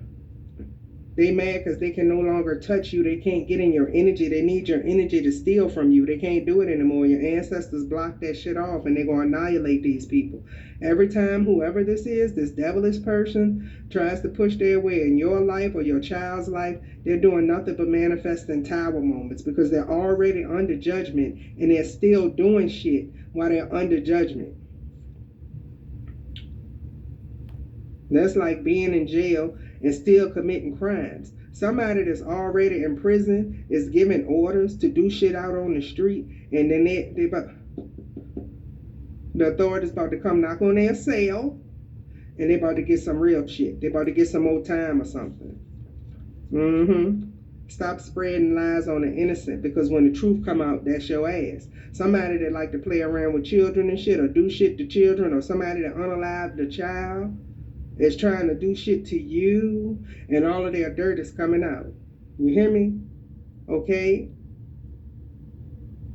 They mad because they can no longer touch you. They can't get in your energy. They need your energy to steal from you. They can't do it anymore. Your ancestors blocked that shit off and they're going to annihilate these people. Every time whoever this is, this devilish person, tries to push their way in your life or your child's life, they're doing nothing but manifesting tower moments because they're already under judgment and they're still doing shit while they're under judgment. That's like being in jail and still committing crimes. Somebody that's already in prison is giving orders to do shit out on the street, and then the authorities about to come knock on their cell, and they about to get some real shit. They about to get some more time or something. Stop spreading lies on the innocent, because when the truth come out, that's your ass. Somebody that like to play around with children and shit, or do shit to children, or somebody that unalived the child, is trying to do shit to you, and all of their dirt is coming out. You hear me? Okay?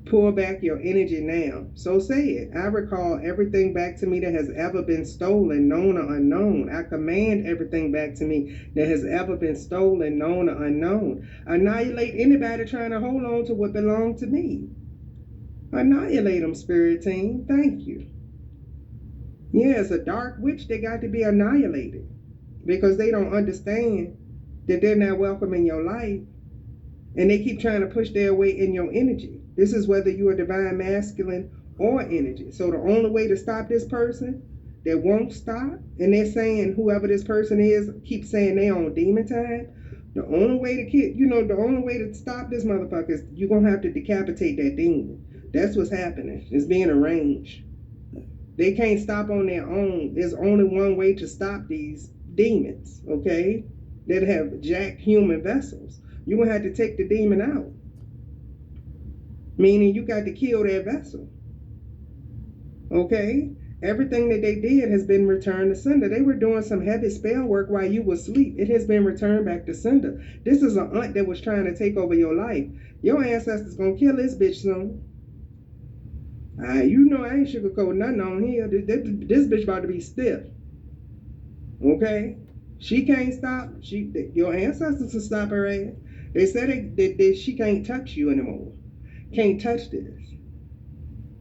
Pull back your energy now. So say it. I recall everything back to me that has ever been stolen, known or unknown. I command everything back to me that has ever been stolen, known or unknown. Annihilate anybody trying to hold on to what belonged to me. Annihilate them, spirit team. Thank you. Yeah, it's a dark witch. They got to be annihilated, because they don't understand that they're not welcome in your life, and they keep trying to push their way in your energy. This is whether you're divine masculine or energy. So the only way to stop this person that won't stop, and they're saying whoever this person is keeps saying they on demon time, the only way to stop this motherfucker is you're gonna have to decapitate that demon. That's what's happening. It's being arranged. They can't stop on their own. There's only one way to stop these demons, okay, that have jacked human vessels. You're going to have to take the demon out. Meaning you got to kill that vessel. Okay? Everything that they did has been returned to sender. They were doing some heavy spell work while you were asleep. It has been returned back to sender. This is an aunt that was trying to take over your life. Your ancestors going to kill this bitch soon. You know I ain't sugarcoating nothing on here. This bitch about to be stiff. Okay? She can't stop. Your ancestors will stop her ass. They said that she can't touch you anymore. Can't touch this.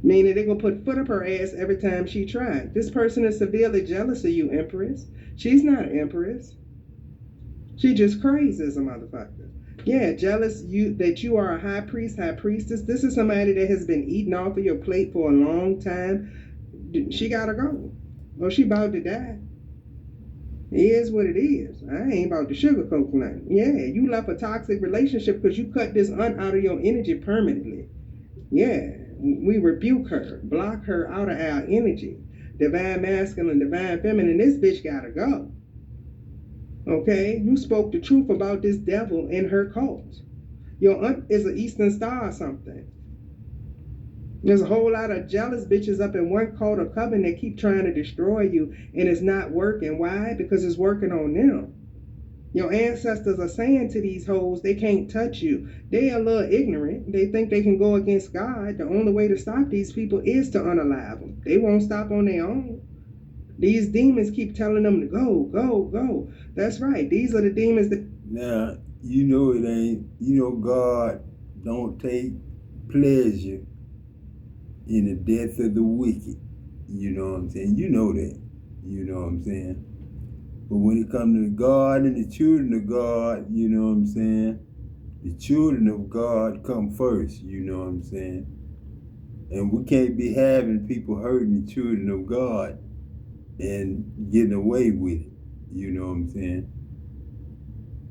Meaning they're going to put foot up her ass every time she tries. This person is severely jealous of you, Empress. She's not an Empress. She just crazy as a motherfucker. Yeah, jealous that you are a high priest, high priestess. This is somebody that has been eating off of your plate for a long time. She gotta go. Or she about to die. It is what it is. I ain't about to sugarcoat nothing. Yeah, you left a toxic relationship because you cut this aunt out of your energy permanently. Yeah, we rebuke her, block her out of our energy. Divine masculine, divine feminine, this bitch gotta go. Okay, you spoke the truth about this devil and her cult. Your aunt is an Eastern Star or something. There's a whole lot of jealous bitches up in one cult or coven that keep trying to destroy you, and it's not working. Why? Because it's working on them. Your ancestors are saying to these hoes they can't touch you. They are a little ignorant. They think they can go against God. The only way to stop these people is to unalive them. They won't stop on their own. These demons keep telling them to go, go, go. That's right. These are the demons that... Now, you know it ain't, God don't take pleasure in the death of the wicked. You know what I'm saying? You know that. You know what I'm saying? But when it comes to God and the children of God, you know what I'm saying? The children of God come first, you know what I'm saying? And we can't be having people hurting the children of God and getting away with it, you know what I'm saying?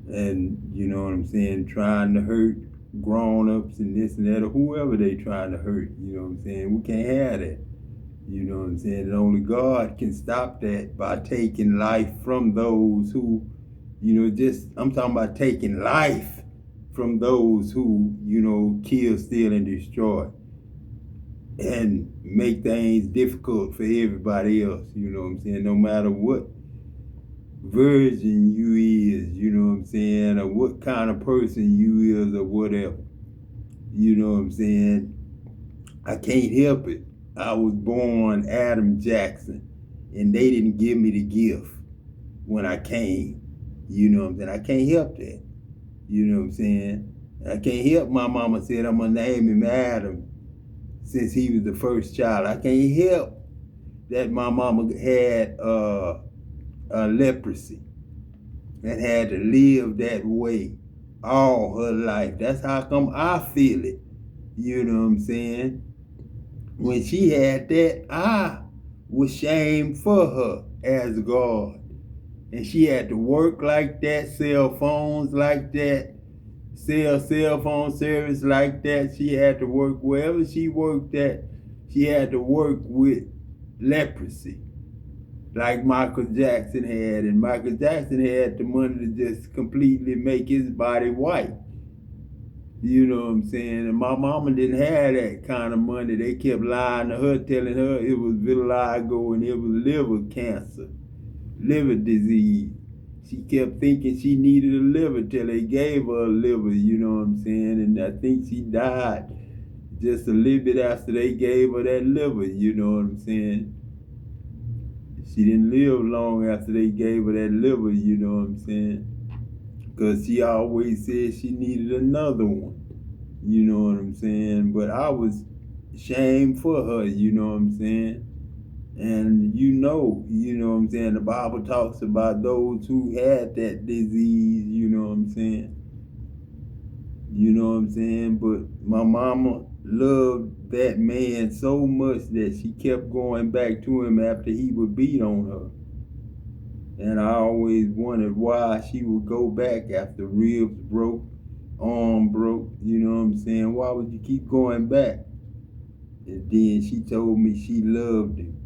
And, you know what I'm saying, trying to hurt grown-ups and this and that, or whoever they trying to hurt, you know what I'm saying? We can't have that, you know what I'm saying? And only God can stop that by taking life from those who, I'm talking about taking life from those who, kill, steal, and destroy. And make things difficult for everybody else, you know what I'm saying? No matter what virgin you is, you know what I'm saying, or what kind of person you is, or whatever, you know what I'm saying? I can't help it. I was born Adam Jackson, and they didn't give me the gift when I came, you know what I'm saying? I can't help that, you know what I'm saying? I can't help my mama said I'm gonna name him Adam, since he was the first child. I can't help that my mama had leprosy and had to live that way all her life. That's how come I feel it. You know what I'm saying? When she had that, I was shamed for her as God. And she had to work like that, sell phones like that, sell cell phone service like that. She had to work wherever she worked at. She had to work with leprosy, like Michael Jackson had. And Michael Jackson had the money to just completely make his body white. You know what I'm saying? And my mama didn't have that kind of money. They kept lying to her, telling her it was vitiligo and it was liver cancer, liver disease. She kept thinking she needed a liver till they gave her a liver, you know what I'm saying? And I think she died just a little bit after they gave her that liver, you know what I'm saying? She didn't live long after they gave her that liver, you know what I'm saying? Because she always said she needed another one. You know what I'm saying? But I was ashamed for her, you know what I'm saying? And you know what I'm saying? The Bible talks about those who had that disease, you know what I'm saying? You know what I'm saying? But my mama loved that man so much that she kept going back to him after he would beat on her. And I always wondered why she would go back after ribs broke, arm broke, you know what I'm saying? Why would you keep going back? And then she told me she loved him.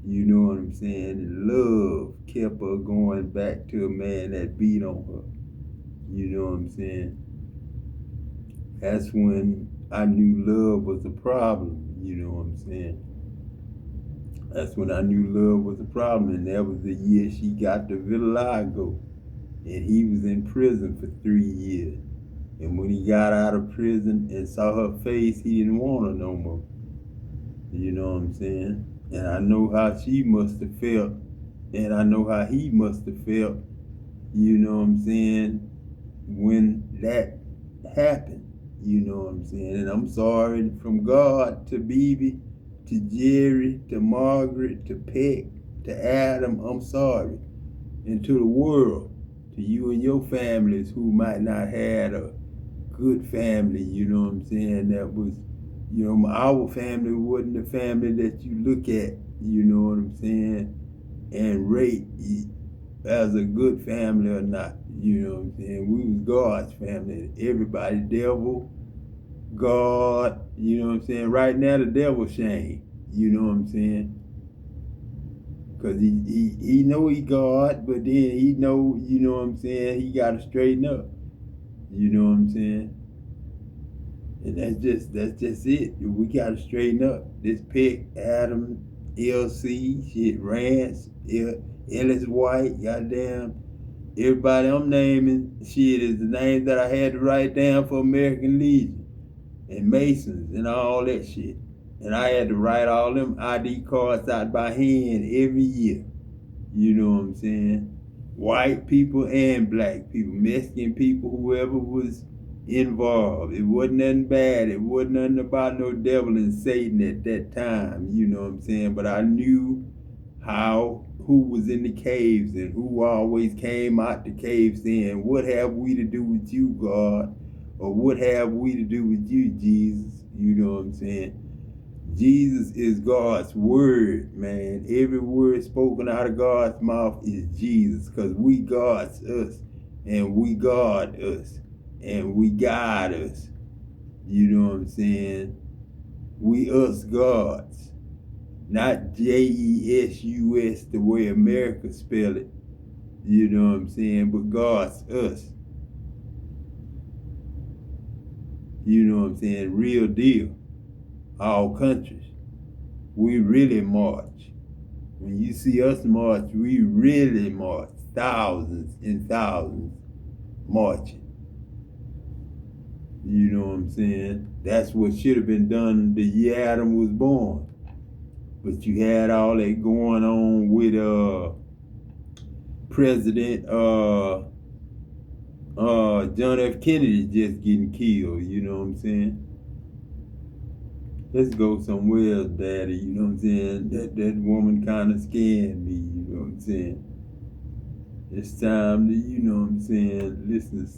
You know what I'm saying? And love kept her going back to a man that beat on her. You know what I'm saying? That's when I knew love was a problem. You know what I'm saying? That's when I knew love was a problem. And that was the year she got the vitiligo. And he was in prison for 3 years. And when he got out of prison and saw her face, he didn't want her no more. You know what I'm saying? And I know how she must have felt. And I know how he must have felt, you know what I'm saying, when that happened. You know what I'm saying? And I'm sorry from God to Bibi, to Jerry, to Margaret, to Peck, to Adam, I'm sorry. And to the world, to you and your families who might not have a good family, you know what I'm saying, that was, you know, our family wasn't the family that you look at, you know what I'm saying, and rate as a good family or not, you know what I'm saying. We was God's family. Everybody, devil, God, you know what I'm saying. Right now, the devil shame, you know what I'm saying. Because he know he God, but then he know, you know what I'm saying, he got to straighten up, you know what I'm saying. And that's just it. We gotta straighten up. This Pick, Adam, LC, shit, Rance, Ellis White, goddamn, everybody I'm naming, shit, is the names that I had to write down for American Legion and Masons and all that shit. And I had to write all them ID cards out by hand every year. You know what I'm saying? White people and black people, Mexican people, whoever was involved. It wasn't nothing bad. It wasn't nothing about no devil and Satan at that time, you know what I'm saying? But I knew who was in the caves and who always came out the caves saying, what have we to do with you, God? Or what have we to do with you, Jesus? You know what I'm saying? Jesus is God's word, man. Every word spoken out of God's mouth is Jesus, because we God's us, and we God us, and we guide us. You know what I'm saying? We us gods, not Jesus the way America spell it. You know what I'm saying? But God's us. You know what I'm saying? Real deal. All countries. We really march. When you see us march, we really march. Thousands and thousands marching. You know what I'm saying? That's what should have been done the year Adam was born. But you had all that going on with President John F. Kennedy just getting killed, you know what I'm saying? Let's go somewhere else, Daddy, you know what I'm saying? That woman kind of scared me, you know what I'm saying? It's time to, you know what I'm saying, listen to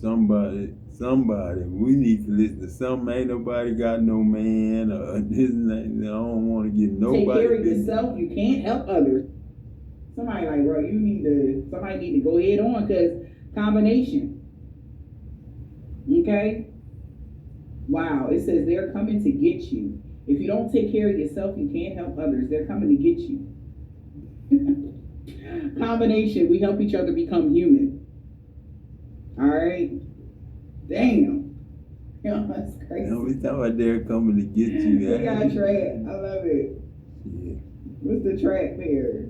somebody. We need to listen to something. Ain't nobody got no man, or this and that. I don't want to get nobody. Take care of yourself, you can't help others. Somebody like, bro, somebody need to go head on, because combination. Okay? Wow, it says they're coming to get you. If you don't take care of yourself, you can't help others. They're coming to get you. Combination, we help each other become human. All right? Damn. That's crazy. Every time I dare coming to get you, We got a track. I love it. Yeah. What's the track there?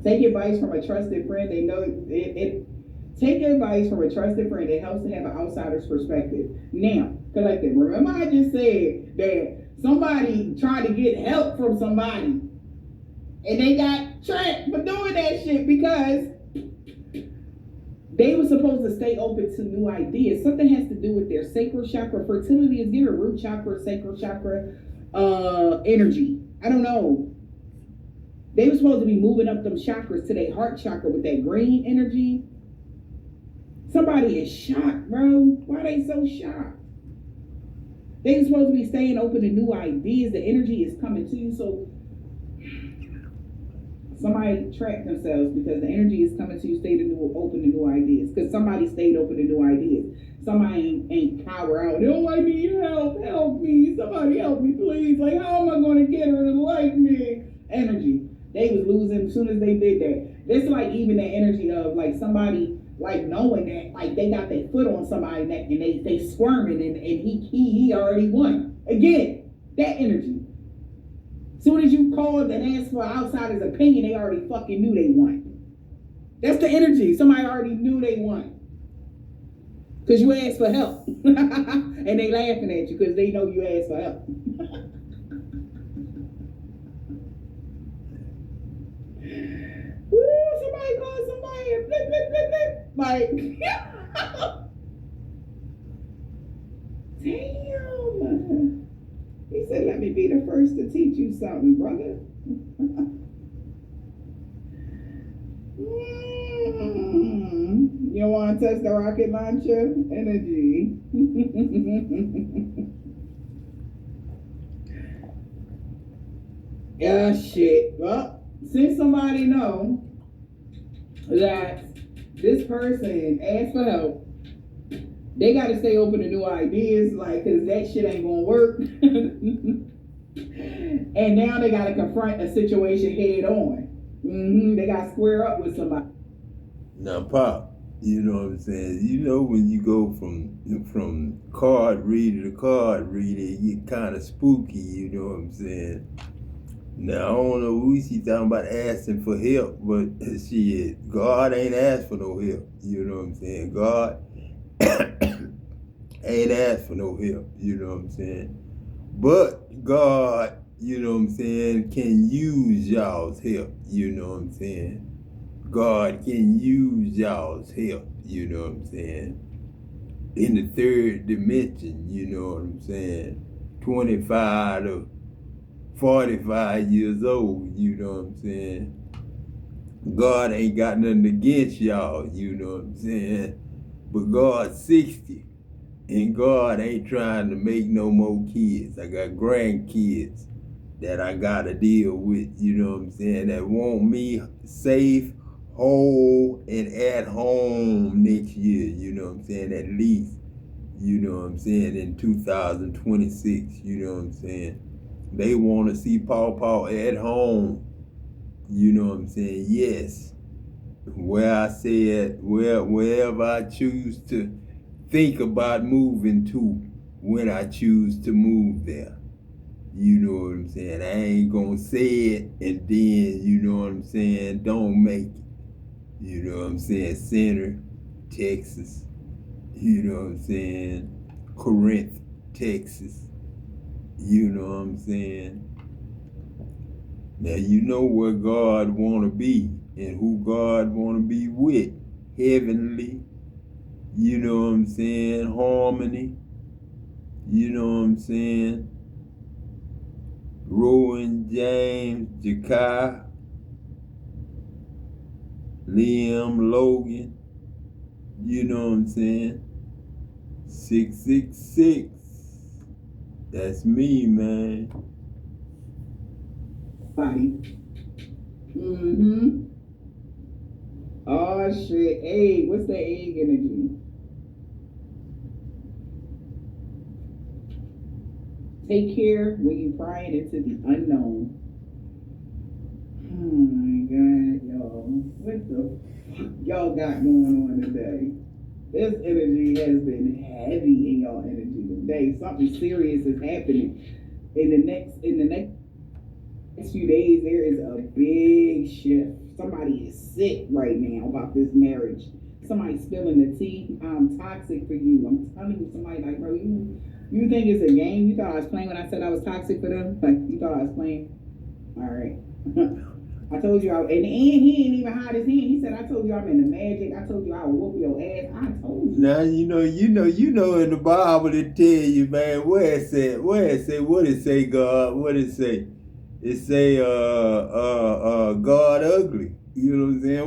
Take advice from a trusted friend. They know it. Take advice from a trusted friend. It helps to have an outsider's perspective. Now, collective. Remember, I just said that somebody tried to get help from somebody, and they got tracked for doing that shit because they were supposed to stay open to new ideas. Something has to do with their sacral chakra. Fertility is given root chakra, sacral chakra, energy. I don't know. They were supposed to be moving up them chakras to their heart chakra with that green energy. Somebody is shocked, bro. Why are they so shocked? They were supposed to be staying open to new ideas. The energy is coming to you. So somebody track themselves because the energy is coming to you. Open to new ideas. Because somebody stayed open to new ideas. Somebody ain't cower out. Oh, I need help. Help me. Somebody help me, please. Like, how am I going to get her to like me? Energy. They was losing as soon as they did that. It's like even that energy of like somebody like knowing that like they got their foot on somebody's neck and they squirming and he already won. Again, that energy. As soon as you called and asked for an outsider's opinion, they already fucking knew they won. That's the energy. Somebody already knew they won. Because you asked for help. And they laughing at you because they know you asked for help. Woo, somebody call somebody and flip, flip, flip, flip. Like, damn. He said, let me be the first to teach you something, brother. You want to test the rocket launcher? Energy. Yeah, shit. Well, since somebody know that this person asked for help, they got to stay open to new ideas, like, because that shit ain't going to work. And now they got to confront a situation head on. They got to square up with somebody. Now, Pop, you know what I'm saying? You know when you go from card reader to card reader, you get kind of spooky, you know what I'm saying? Now, I don't know who she talking about asking for help, but shit, God ain't asked for no help, you know what I'm saying? God ain't asked for no help, you know what I'm saying? But God, you know what I'm saying, can use y'all's help, you know what I'm saying? God can use y'all's help, you know what I'm saying? In the third dimension, you know what I'm saying? 25 to 45 years old, you know what I'm saying? God ain't got nothing against y'all, you know what I'm saying? But God's 60, and God ain't trying to make no more kids. I got grandkids that I gotta deal with, you know what I'm saying, that want me safe, whole, and at home next year, you know what I'm saying, at least, you know what I'm saying, in 2026, you know what I'm saying. They want to see Paw at home, you know what I'm saying, yes. Where I said, wherever I choose to think about moving to, when I choose to move there. You know what I'm saying? I ain't gonna say it and then, you know what I'm saying, don't make it. You know what I'm saying? Center, Texas. You know what I'm saying? Corinth, Texas. You know what I'm saying? Now you know where God wanna be and who God wanna be with. Heavenly. You know what I'm saying? Harmony. You know what I'm saying? Rowan, James, Jakai, Liam, Logan, you know what I'm saying? 666. That's me, man. Body. Mm-hmm. Oh shit. Egg. What's the egg energy? Take care when you prying into the unknown. Oh my god, y'all. What the fuck y'all got going on today? This energy has been heavy in y'all energy today. Something serious is happening. In the next few days, there is a big shift. Somebody is sick right now about this marriage. Somebody's spilling the tea. I'm toxic for you. I'm telling you, somebody like, bro, you think it's a game? You thought I was playing when I said I was toxic for them? Like, you thought I was playing? All right. I told you, in the end, he ain't even hide his hand. He said, I told you I'm in the magic. I told you I will whoop your ass. I told you. Now in the Bible it tell you, man, where it say, what it say, God, what it say? It say God ugly. You know what I'm saying?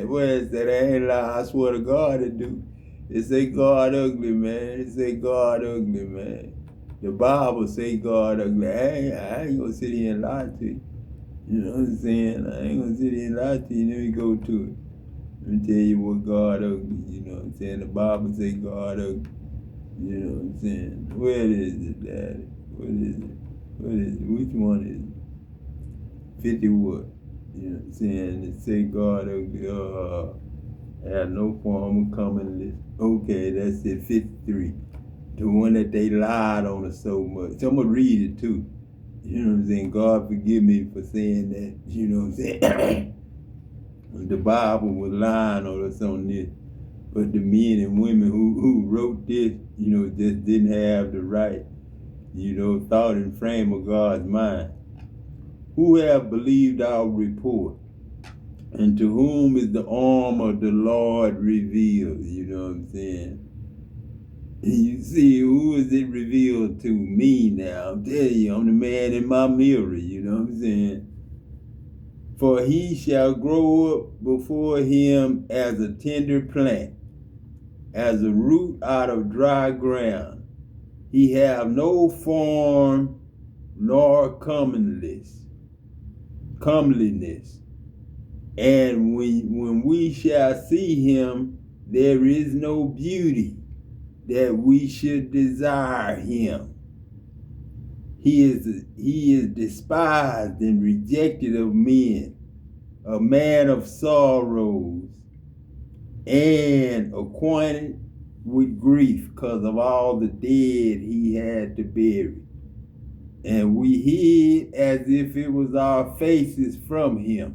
Where it said, I ain't lie, I swear to God it do. It say God ugly, man. It say God ugly, man. The Bible say God ugly. I ain't gonna sit here and lie to you. You know what I'm saying? I ain't gonna sit here and lie to you. Let me go to it. Let me tell you what God ugly. You know what I'm saying? The Bible say God ugly. You know what I'm saying? Where is it, Daddy? What is it? What is it? Which one is it? 50 what? You know what I'm saying? It say God ugly. Have no form of common list. Okay, that's it. 53. The one that they lied on us so much. So I'm gonna read it too. You know what I'm saying? God forgive me for saying that. You know what I'm saying? The Bible was lying on us on this. But the men and women who wrote this, just didn't have the right, thought and frame of God's mind. Who have believed our report? And to whom is the arm of the Lord revealed? You know what I'm saying? You see, who is it revealed to? Me now. I'm telling you, I'm the man in my mirror, you know what I'm saying? For he shall grow up before him as a tender plant, as a root out of dry ground. He have no form nor comeliness. And when we shall see him, there is no beauty that we should desire him. He is despised and rejected of men, a man of sorrows, and acquainted with grief because of all the dead he had to bury. And we hid as if it was our faces from him.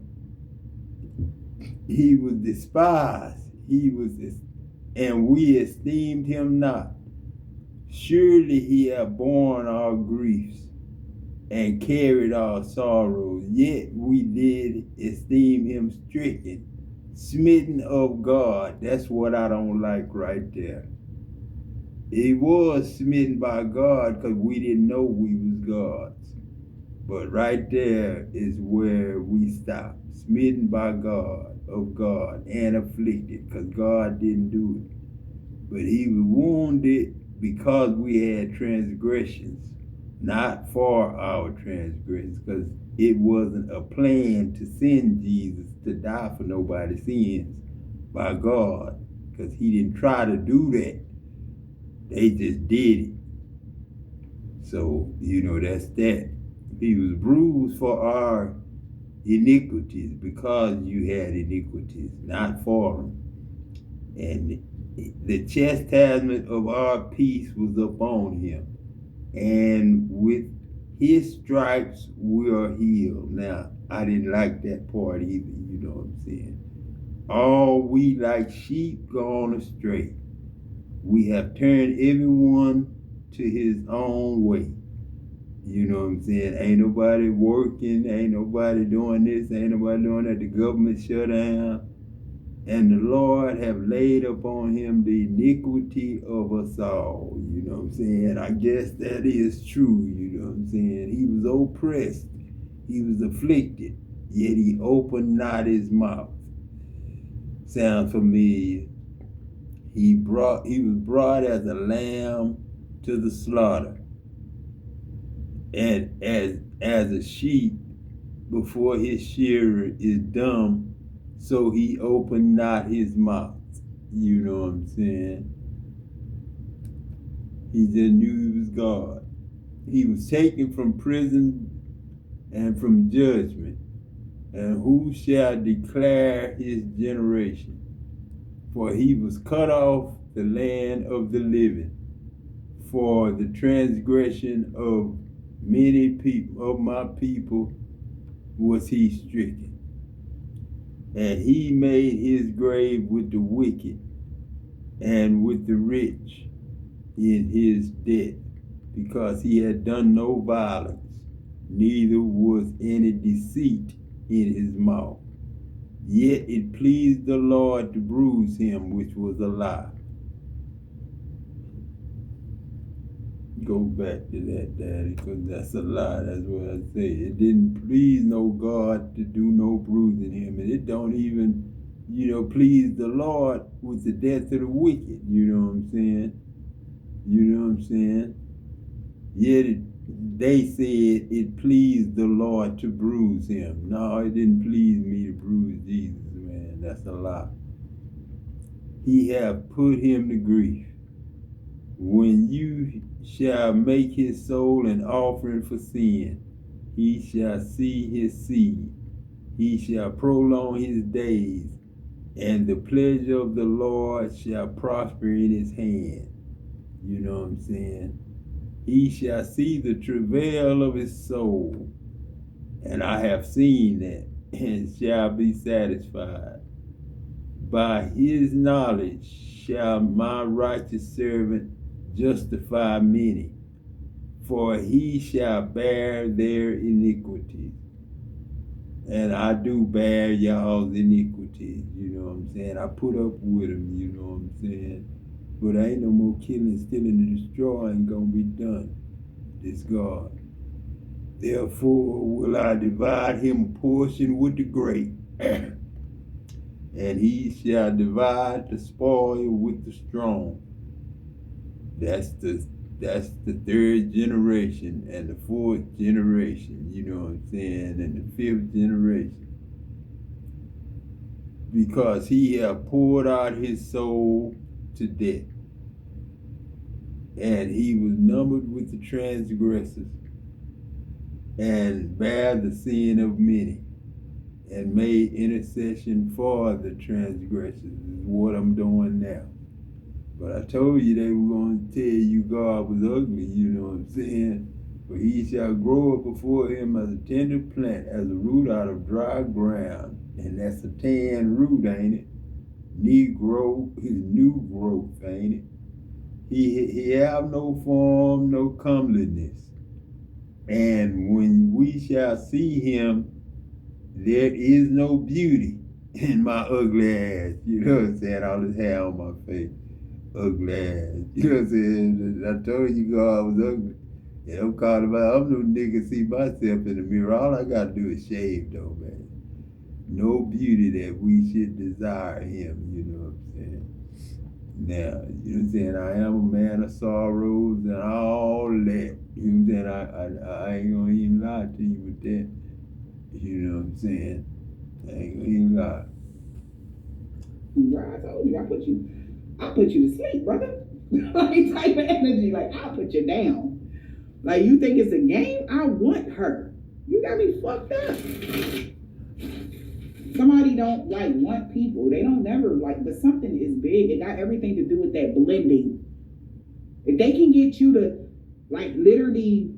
He was despised, and we esteemed him not. Surely he hath borne our griefs and carried our sorrows, yet we did esteem him stricken, smitten of God. That's what I don't like right there. He was smitten by God because we didn't know we was God's. But right there is where we stop. Smitten by God, of God, and afflicted because God didn't do it. But he was wounded because we had transgressions, not for our transgressions, because it wasn't a plan to send Jesus to die for nobody's sins by God, because he didn't try to do that. They just did it. So, that's that. He was bruised for our iniquities because you had iniquities, not for them. And the chastisement of our peace was upon him. And with his stripes we are healed. Now, I didn't like that part either, you know what I'm saying? All we like sheep gone astray. We have turned everyone to his own way. You know what I'm saying? Ain't nobody working, ain't nobody doing this, ain't nobody doing that. The government shut down. And the Lord have laid upon him the iniquity of us all. You know what I'm saying? I guess that is true, you know what I'm saying? He was oppressed. He was afflicted, yet he opened not his mouth. Sound familiar? He was brought as a lamb to the slaughter. And as a sheep before his shearer is dumb, so he opened not his mouth. You know what I'm saying? He just knew he was God. He was taken from prison and from judgment. And who shall declare his generation? For he was cut off the land of the living. For the transgression of many people, of my people, was he stricken. And he made his grave with the wicked and with the rich in his death, because he had done no violence, neither was any deceit in his mouth. Yet it pleased the Lord to bruise him, which was a lie. Go back to that, Daddy, because that's a lie. That's what I say. It didn't please no God to do no bruising him, and it don't even, please the Lord with the death of the wicked. You know what I'm saying? You know what I'm saying? Yet they said it pleased the Lord to bruise him. No, it didn't please me to bruise Jesus, man. That's a lie. He hath put him to grief. When you shall make his soul an offering for sin, he shall see his seed. He shall prolong his days, and the pleasure of the Lord shall prosper in his hand. You know what I'm saying? He shall see the travail of his soul, and I have seen that, and shall be satisfied. By his knowledge shall my righteous servant justify many, for he shall bear their iniquities. And I do bear y'all's iniquities, you know what I'm saying? I put up with them, you know what I'm saying? But ain't no more killing, stealing, and destroying gonna be done. This God. Therefore will I divide him a portion with the great, and he shall divide the spoil with the strong. That's the third generation and the fourth generation, you know what I'm saying, and the fifth generation. Because he hath poured out his soul to death, and he was numbered with the transgressors, and bare the sin of many, and made intercession for the transgressors, is what I'm doing now. But I told you they were going to tell you God was ugly, you know what I'm saying? For he shall grow up before him as a tender plant, as a root out of dry ground. And that's a tan root, ain't it? Negro, his new growth, ain't it? He have no form, no comeliness. And when we shall see him, there is no beauty in my ugly ass. You know what I'm saying? All this hair on my face. Ugly ass. You know what I'm saying? I told you God was ugly. And I'm calling about, I'm no nigga see myself in the mirror. All I gotta do is shave though, man. No beauty that we should desire him, you know what I'm saying? Now, you know what I'm saying? I am a man of sorrows and all that. You know what I'm saying? I ain't gonna even lie to you with that. You know what I'm saying? I ain't gonna even lie. Bro, I told you, I'll put you to sleep, brother. Like type of energy, like I'll put you down. Like you think it's a game? I want her. You got me fucked up. Somebody don't like want people. They don't never like, but something is big. It got everything to do with that blending. If they can get you to like literally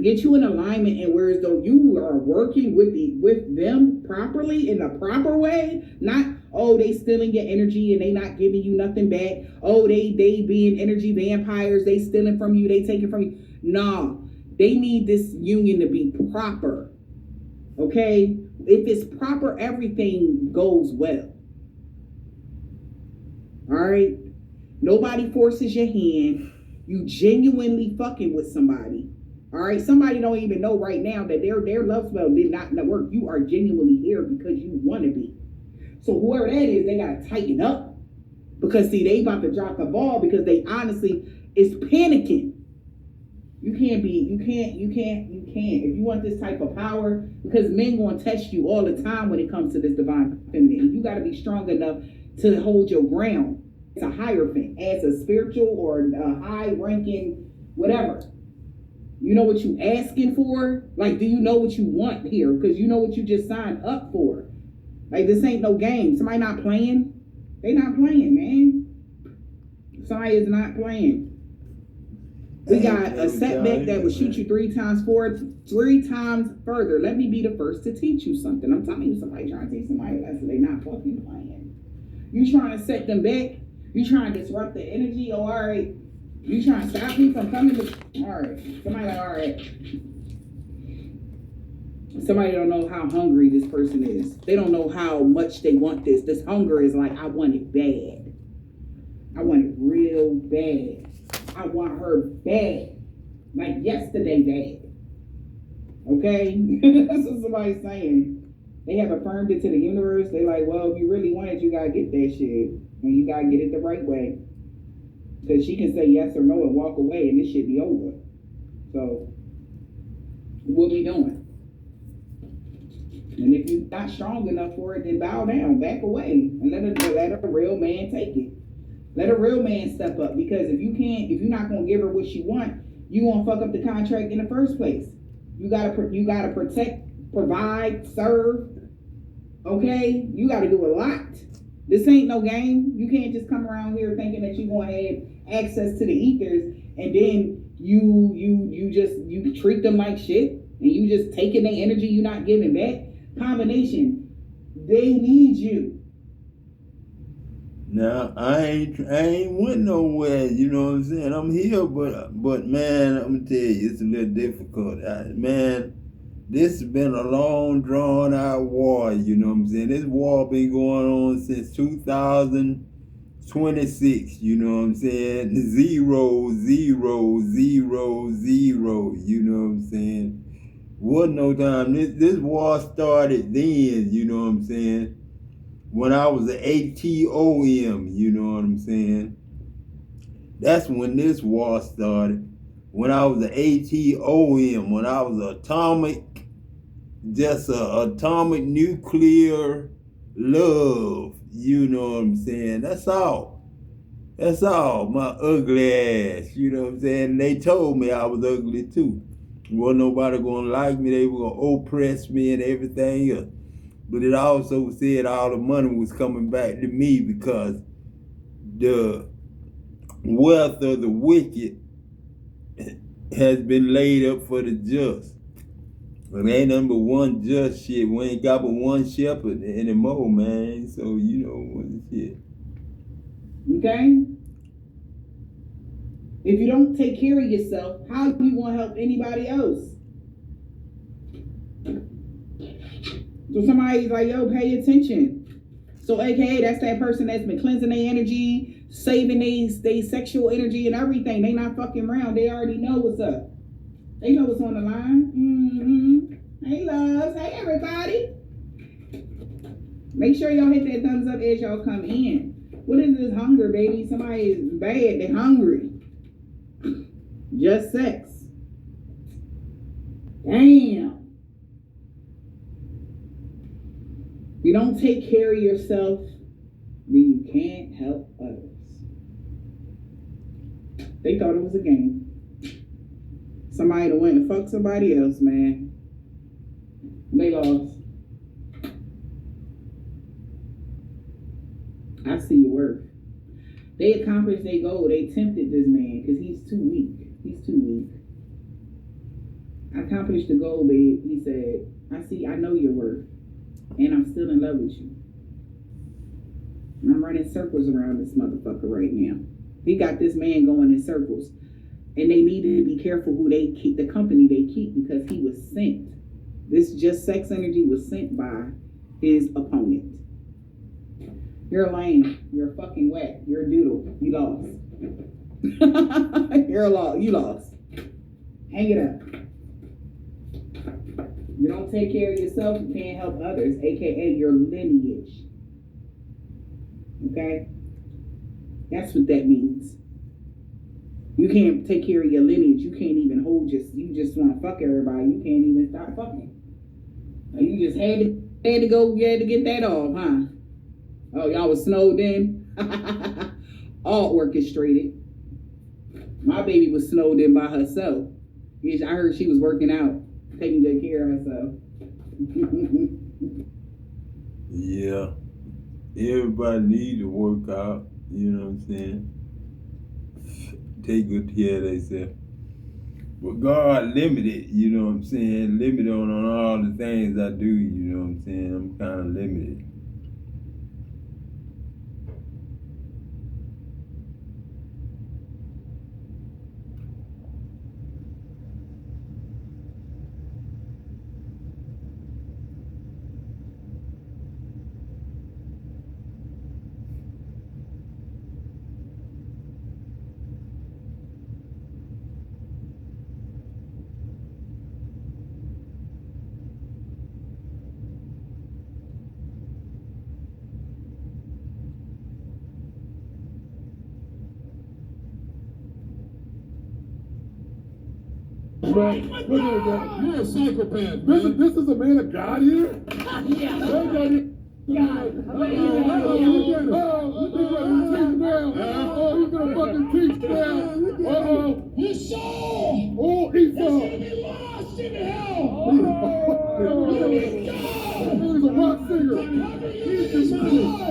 get you in alignment and whereas though you are working with them properly in the proper way, not they stealing your energy and they not giving you nothing back. They being energy vampires, they stealing from you, they taking from you. Nah, they need this union to be proper. Okay? If it's proper, everything goes well. All right? Nobody forces your hand. You genuinely fucking with somebody. All right? Somebody don't even know right now that their love spell did not work. You are genuinely here because you want to be. So whoever that is, they got to tighten up. Because, see, they about to drop the ball because they honestly is panicking. You can't. If you want this type of power, because men gonna test you all the time when it comes to this divine feminine. You gotta be strong enough to hold your ground. It's a hierophant, as a spiritual or a high ranking, whatever. You know what you asking for? Like, do you know what you want here? Because you know what you just signed up for. Like, this ain't no game. Somebody not playing. They not playing, man. Somebody is not playing. We got a setback that will shoot you 3 times forward, 3 times further. Let me be the first to teach you something. I'm telling you, somebody trying to teach somebody a lesson. They not fucking playing. You trying to set them back? You trying to disrupt the energy? Oh, all right. You trying to stop me from coming to... All right. Somebody like, all right. Somebody don't know how hungry this person is. They don't know how much they want this. This hunger is like, I want it bad. I want it real bad. I want her bad. Like yesterday bad. Okay? That's what somebody's saying. They have affirmed it to the universe. They like, well, if you really want it, you gotta get that shit. And you gotta get it the right way. Because she can say yes or no and walk away and this shit be over. So, what we doing? And if you're not strong enough for it, then bow down, back away, and let a real man take it. Let a real man step up, because if you're not gonna give her what she want, you gonna fuck up the contract in the first place. You gotta protect, provide, serve. Okay, you gotta do a lot. This ain't no game. You can't just come around here thinking that you gonna have access to the ethers, and then you treat them like shit, and you just taking their energy you not giving back. Combination, they need you. Now I ain't went nowhere, you know what I'm saying? I'm here, but man, I'm gonna tell you, it's a little difficult. Man, this has been a long drawn out war, you know what I'm saying? This war been going on since 2026, you know what I'm saying? 0, 0, 0, 0, you know what I'm saying? Wasn't no time. This war started then, you know what I'm saying? When I was an ATOM, you know what I'm saying? That's when this war started. When I was an ATOM, when I was atomic nuclear love, you know what I'm saying? That's all. That's all, my ugly ass, you know what I'm saying? They told me I was ugly too. Wasn't nobody gonna like me, they were gonna oppress me and everything else. But it also said all the money was coming back to me because the wealth of the wicked has been laid up for the just. But ain't nothing but one just shit. We ain't got but one shepherd anymore, man. So, you know, what shit. Okay? If you don't take care of yourself, how are you gonna help anybody else? So somebody's like, yo, pay attention. So AKA, that's that person that's been cleansing their energy, saving their sexual energy and everything. They not fucking around. They already know what's up. They know what's on the line. Mm-hmm. Hey, loves. Hey, everybody. Make sure y'all hit that thumbs up as y'all come in. What is this hunger, baby? Somebody is bad. They're hungry. Just sex. Damn. If you don't take care of yourself, then you can't help others. They thought it was a game. Somebody that went and fucked somebody else, man. They lost. I see your worth. They accomplished their goal. They tempted this man because he's too weak. He's too weak. I accomplished the goal, babe. He said, I know your worth. And I'm still in love with you. And I'm running circles around this motherfucker right now. He got this man going in circles. And they needed to be careful who they keep, the company they keep, because he was sent. This just sex energy was sent by his opponent. You're a lame. You're fucking wet. You're a doodle. You lost. You lost. Hang it up. You don't take care of yourself, you can't help others, aka your lineage. Okay? That's what that means. You can't take care of your lineage. You can't even hold you just want to fuck everybody. You can't even stop fucking. You just had to go, you had to get that off, huh? Oh, y'all was snowed in? All orchestrated. My baby was snowed in by herself. I heard she was working out, taking good care of herself. Yeah. Everybody need to work out, you know what I'm saying? Take good care of themselves. But God limited, you know what I'm saying? Limited on all the things I do, you know what I'm saying? I'm kind of limited. Right. Look at that. You're a psychopath. This is a man of God here? Yeah. Oh, he's gonna fucking teach now. Uh-oh. His soul. Oh, Esau. It's gonna be lost in hell. That is a rock singer.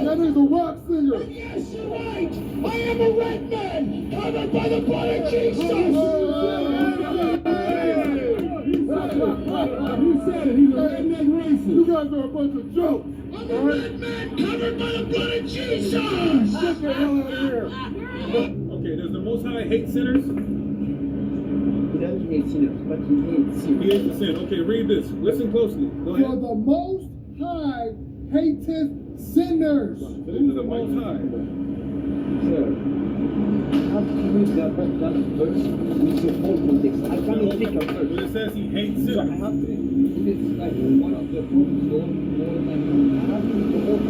That is a rock singer. Yes, you're right. I am a red man covered by the blood of Jesus. He said it. He's a redneck racist. You guys are a bunch of jokes. I'm a red man covered by the blood of Jesus. Get the hell out of here. Okay, does the Most High hate sinners? He doesn't hate sinners, but he hates He sinners. hates the sin. Okay, read this. Listen closely. Go For ahead. the Most High hateth sinners. Who's the Most High? Sir, how to read that verse with your whole context. I can't take a verse. When it says he hates So I sinners. have to. It is like one of the problems more than I have to read the whole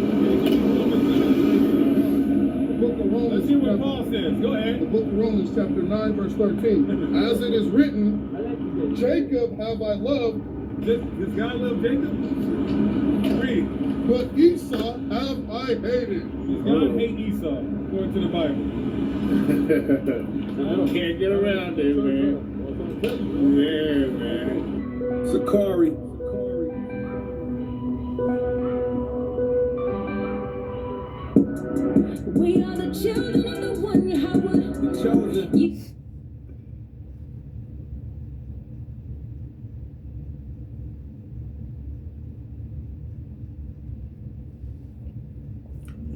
The book of Romans. Let's hear what Paul says. Go The ahead. book of Romans, chapter 9, verse 13. As it is written, Jacob have I loved, Does God love Jacob? Read. but Esau have I hated. Does God hate Esau, according to the Bible? I can't get around it, man. Yeah, man. Sakari. We are the children of the one Yahweh. The chosen.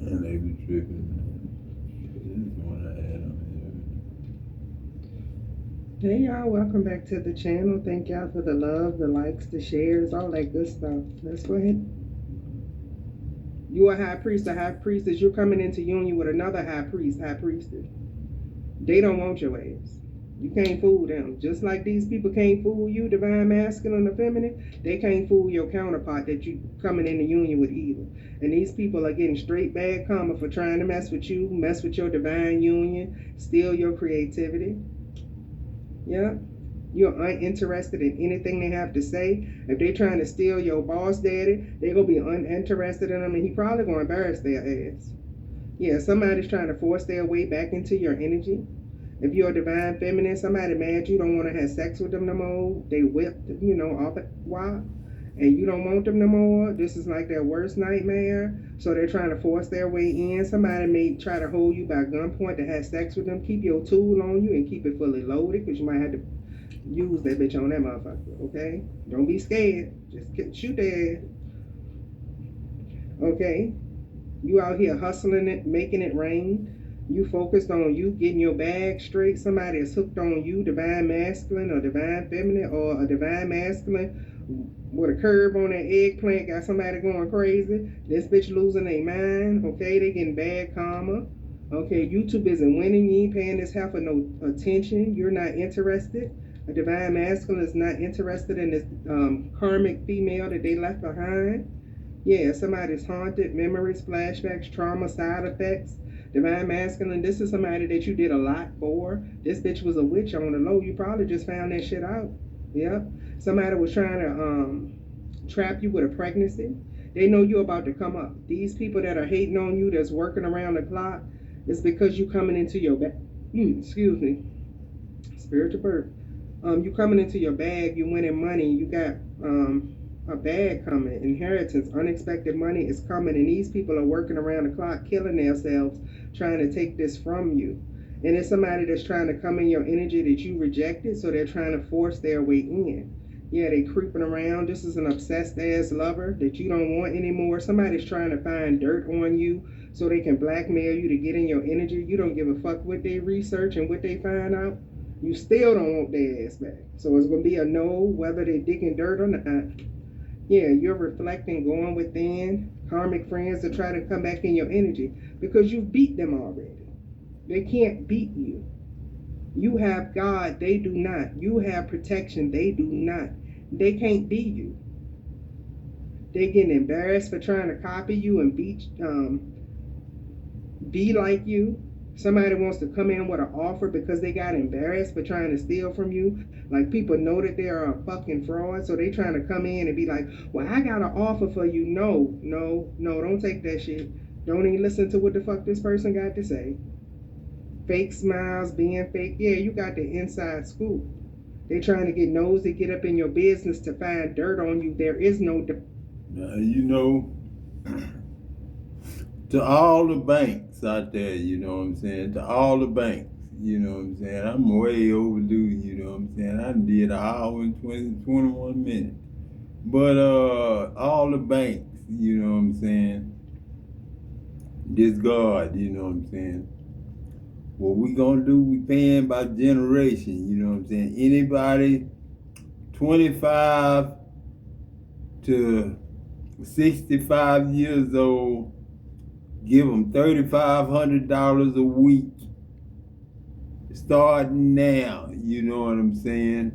And they be tripping, man. This is one I had on Hey y'all, welcome back to the channel. Thank y'all for the love, the likes, the shares, all that good stuff. Let's go ahead. You a high priest, a high priestess. You're coming into union with another high priest, high priestess. They don't want your ass. You can't fool them. Just like these people can't fool you, divine masculine or feminine, they can't fool your counterpart that you coming into union with either. And these people are getting straight bad karma for trying to mess with you, mess with your divine union, steal your creativity. Yeah. You're uninterested in anything they have to say. If they're trying to steal your boss daddy, they're going to be uninterested in them, and he probably going to embarrass their ass. Yeah, somebody's trying to force their way back into your energy. If you're a divine feminine, somebody mad you don't want to have sex with them no more. They whipped, off it. Why? And you don't want them no more. This is like their worst nightmare. So they're trying to force their way in. Somebody may try to hold you by gunpoint to have sex with them. Keep your tool on you and keep it fully loaded, because you might have to use that bitch on that motherfucker, okay? Don't be scared. Just shoot their ass. Okay? You out here hustling it, making it rain. You focused on you getting your bag straight. Somebody is hooked on you, divine masculine or divine feminine, or a divine masculine with a curve on that eggplant, got somebody going crazy. This bitch losing their mind, okay? They getting bad karma. Okay, YouTube isn't winning. You ain't paying this half of no attention. You're not interested. A divine masculine is not interested in this karmic female that they left behind. Yeah, somebody's haunted, memories, flashbacks, trauma, side effects. Divine masculine, this is somebody that you did a lot for. This bitch was a witch on the low. You probably just found that shit out. Yep. Somebody was trying to trap you with a pregnancy. They know you're about to come up. These people that are hating on you, that's working around the clock, it's because you coming into your bag. Excuse me. Spiritual birth. You coming into your bag, you winning money, you got a bag coming, inheritance, unexpected money is coming, and these people are working around the clock, killing themselves, trying to take this from you. And it's somebody that's trying to come in your energy that you rejected, so they're trying to force their way in. Yeah, they creeping around. This is an obsessed ass lover that you don't want anymore. Somebody's trying to find dirt on you so they can blackmail you to get in your energy. You don't give a fuck what they research and what they find out. You still don't want their ass back. So it's going to be a no, whether they're digging dirt or not. Yeah, you're reflecting, going within. Karmic friends to try to come back in your energy because you've beat them already. They can't beat you. You have God, they do not. You have protection, they do not. They can't beat you. They getting embarrassed for trying to copy you and be like you. Somebody wants to come in with an offer because they got embarrassed for trying to steal from you. Like, people know that they are a fucking fraud, so they trying to come in and be like, well, I got an offer for you. No, don't take that shit. Don't even listen to what the fuck this person got to say. Fake smiles, being fake. Yeah, you got the inside scoop. They trying to get nosy, get up in your business to find dirt on you. There is no... You know, to all the banks out there, you know what I'm saying? To all the banks, you know what I'm saying? I'm way overdue, you know what I'm saying? I did an hour and 21 minutes. But all the banks, you know what I'm saying? This God, you know what I'm saying? What we gonna do, we paying by generation, you know what I'm saying? Anybody 25 to 65 years old, give them $3,500 a week, starting now, you know what I'm saying?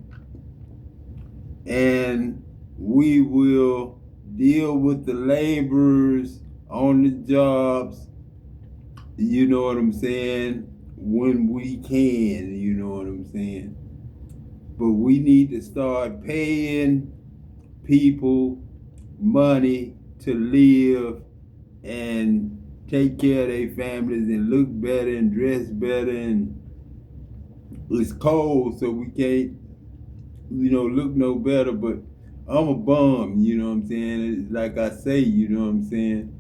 And we will deal with the laborers on the jobs, you know what I'm saying, when we can, you know what I'm saying? But we need to start paying people money to live and take care of their families and look better and dress better. And it's cold, so we can't, you know, look no better. But I'm a bum, you know what I'm saying? It's like I say, you know what I'm saying?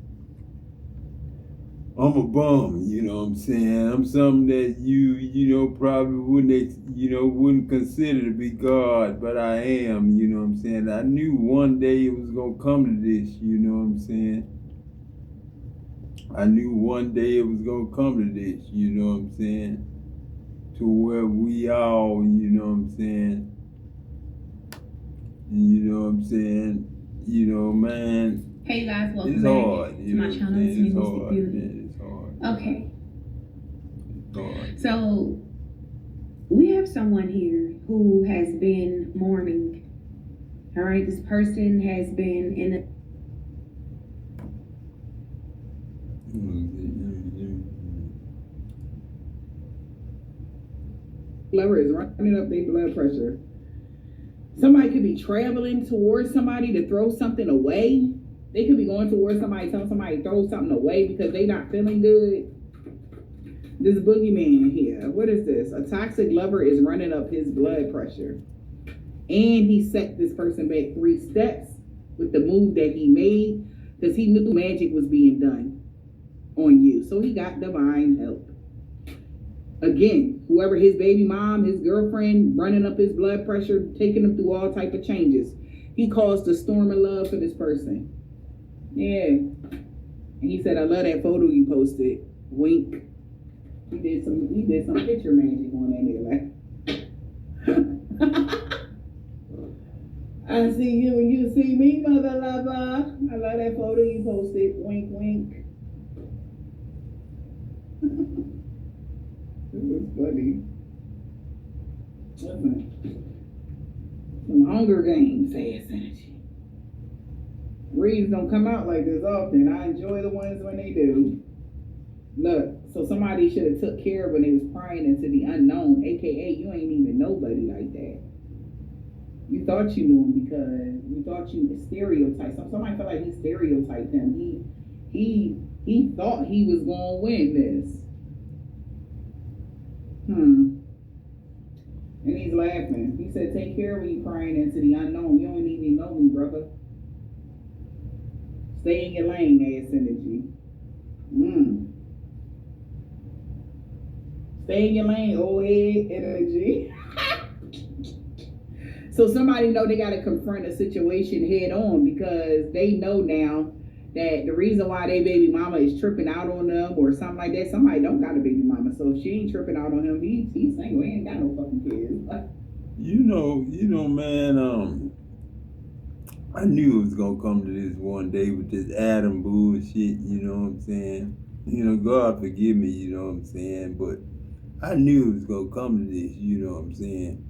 I'm a bum, you know what I'm saying? I'm something that you know, probably wouldn't consider to be God, but I am, you know what I'm saying? I knew one day it was going to come to this, you know what I'm saying? I knew one day it was going to come to this, you know what I'm saying? To where we all, you know what I'm saying? You know what I'm saying? You know, man. Hey guys, welcome it's back hard, to you my know channel. it's It's hard, Beauty. man, it's hard. Okay, It's hard. so we have someone here who has been mourning. All right, this person has been in a Lover is running up their blood pressure. Somebody could be traveling towards somebody to throw something away. They could be going towards somebody, telling somebody to throw something away because they not feeling good. This boogeyman here, what is this? A toxic lover is running up his blood pressure. And he set this person back 3 steps with the move that he made because he knew magic was being done on you. So he got divine help. Again, whoever his baby mom, his girlfriend, running up his blood pressure, taking him through all type of changes. He caused a storm of love for this person. Yeah. And he said, I love that photo you posted. Wink. He did some picture magic on that nigga. Like, I see you and you see me, mother lover. I love that photo you posted. Wink, wink. This is funny. Listen. Some Hunger Games fast energy. Reads don't come out like this often. I enjoy the ones when they do. Look, so somebody should have took care when they was prying into the unknown, aka you ain't even nobody like that. You thought you knew him because you thought you stereotyped. Somebody felt like he stereotyped him. He thought he was gonna win this. And he's laughing. He said, "Take care when you prying into the unknown. You don't even know me, brother. Stay in your lane, ass energy. Stay in your lane, old head energy." So somebody know they got to confront a situation head on because they know now that the reason why their baby mama is tripping out on them or something like that, somebody don't got a baby mama. So if she ain't tripping out on him, he's single. He ain't got no fucking kids. You know, man, I knew it was gonna come to this one day with this Adam bullshit, you know what I'm saying? You know, God forgive me, you know what I'm saying? But I knew it was gonna come to this, you know what I'm saying?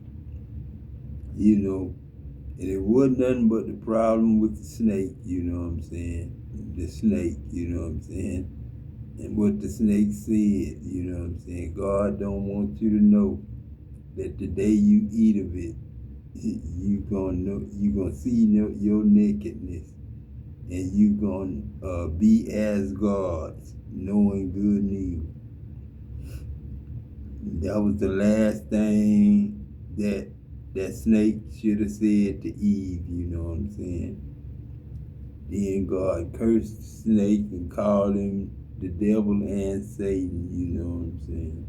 You know, and it wasn't nothing but the problem with the snake, you know what I'm saying? The snake, you know what I'm saying? And what the snake said, you know what I'm saying? God don't want you to know that the day you eat of it, you gonna see your nakedness, and you gonna be as gods, knowing good and evil. That was the last thing that snake should have said to Eve, you know what I'm saying? Then God cursed the snake and called him the devil and Satan, you know what I'm saying?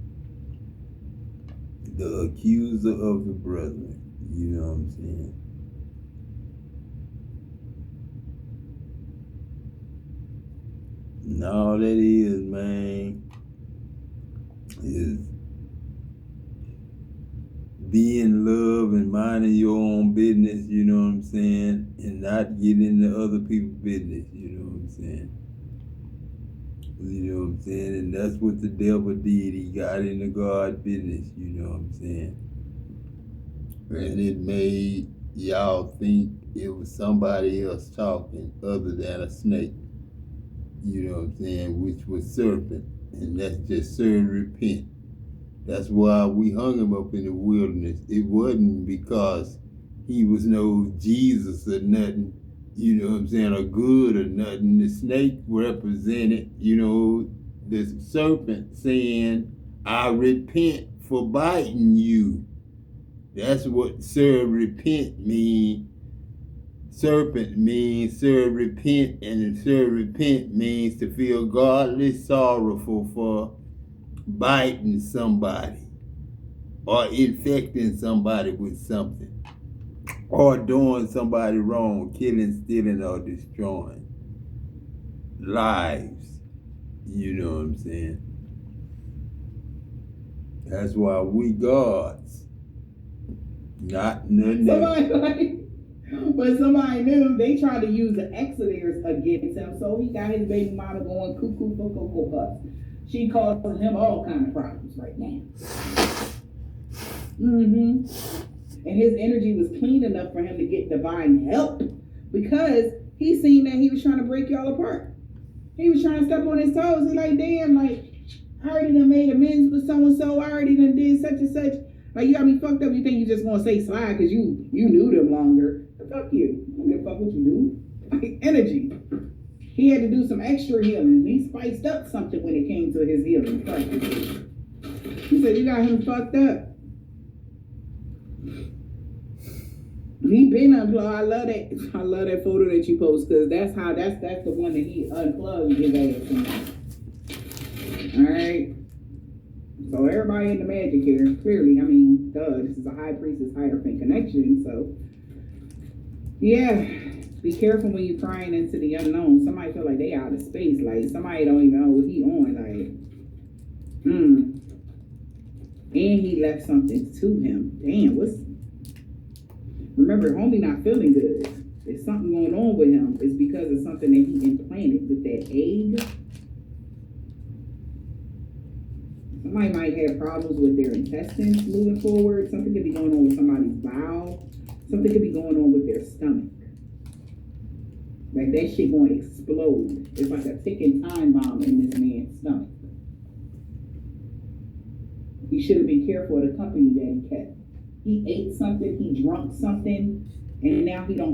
The accuser of the brethren, you know what I'm saying? And all that is, man, is be in love and minding your own business, you know what I'm saying? And not get into other people's business, you know what I'm saying? You know what I'm saying? And that's what the devil did. He got into God's business, you know what I'm saying? And it made y'all think it was somebody else talking other than a snake, you know what I'm saying? Which was serpent. And that's just serve repent. That's why we hung him up in the wilderness. It wasn't because he was no Jesus or nothing, you know what I'm saying, or good or nothing. The snake represented, you know, the serpent saying, I repent for biting you. That's what serve repent means. Serpent means serve repent, and serve repent means to feel godly sorrowful for biting somebody or infecting somebody with something or doing somebody wrong, killing, stealing, or destroying lives. You know what I'm saying? That's why we gods, not none But somebody knew they tried to use the Exodus against him, so he got his baby mama going cuckoo for cocoa puffs. She causing him all kind of problems right now. And his energy was clean enough for him to get divine help because he seen that he was trying to break y'all apart. He was trying to step on his toes. He's like, damn, like, I already done made amends with so-and-so. I already done did such and such. Like, you got me fucked up. You think you just gonna say slide because you knew them longer. But fuck you. I don't give a fuck what you do. Like, energy. He had to do some extra healing. He spiced up something when it came to his healing. He said, you got him fucked up. He been unplugged. I love that photo that you post because that's the one that he unplugged his ass from. Alright. So everybody in the magic here, clearly, I mean, this is a high priestess Hierophant connection, so yeah. Be careful when you're prying into the unknown. Somebody feel like they out of space. Like, somebody don't even know what he on. Like, And he left something to him. Damn, remember, homie not feeling good. There's something going on with him. It's because of something that he implanted with that egg. Somebody might have problems with their intestines moving forward. Something could be going on with somebody's bowel. Something could be going on with their stomach. Like that shit gonna explode. It's like a ticking time bomb in this man's stomach. He should have been careful of the company that he kept. He ate something, he drunk something, and now he don't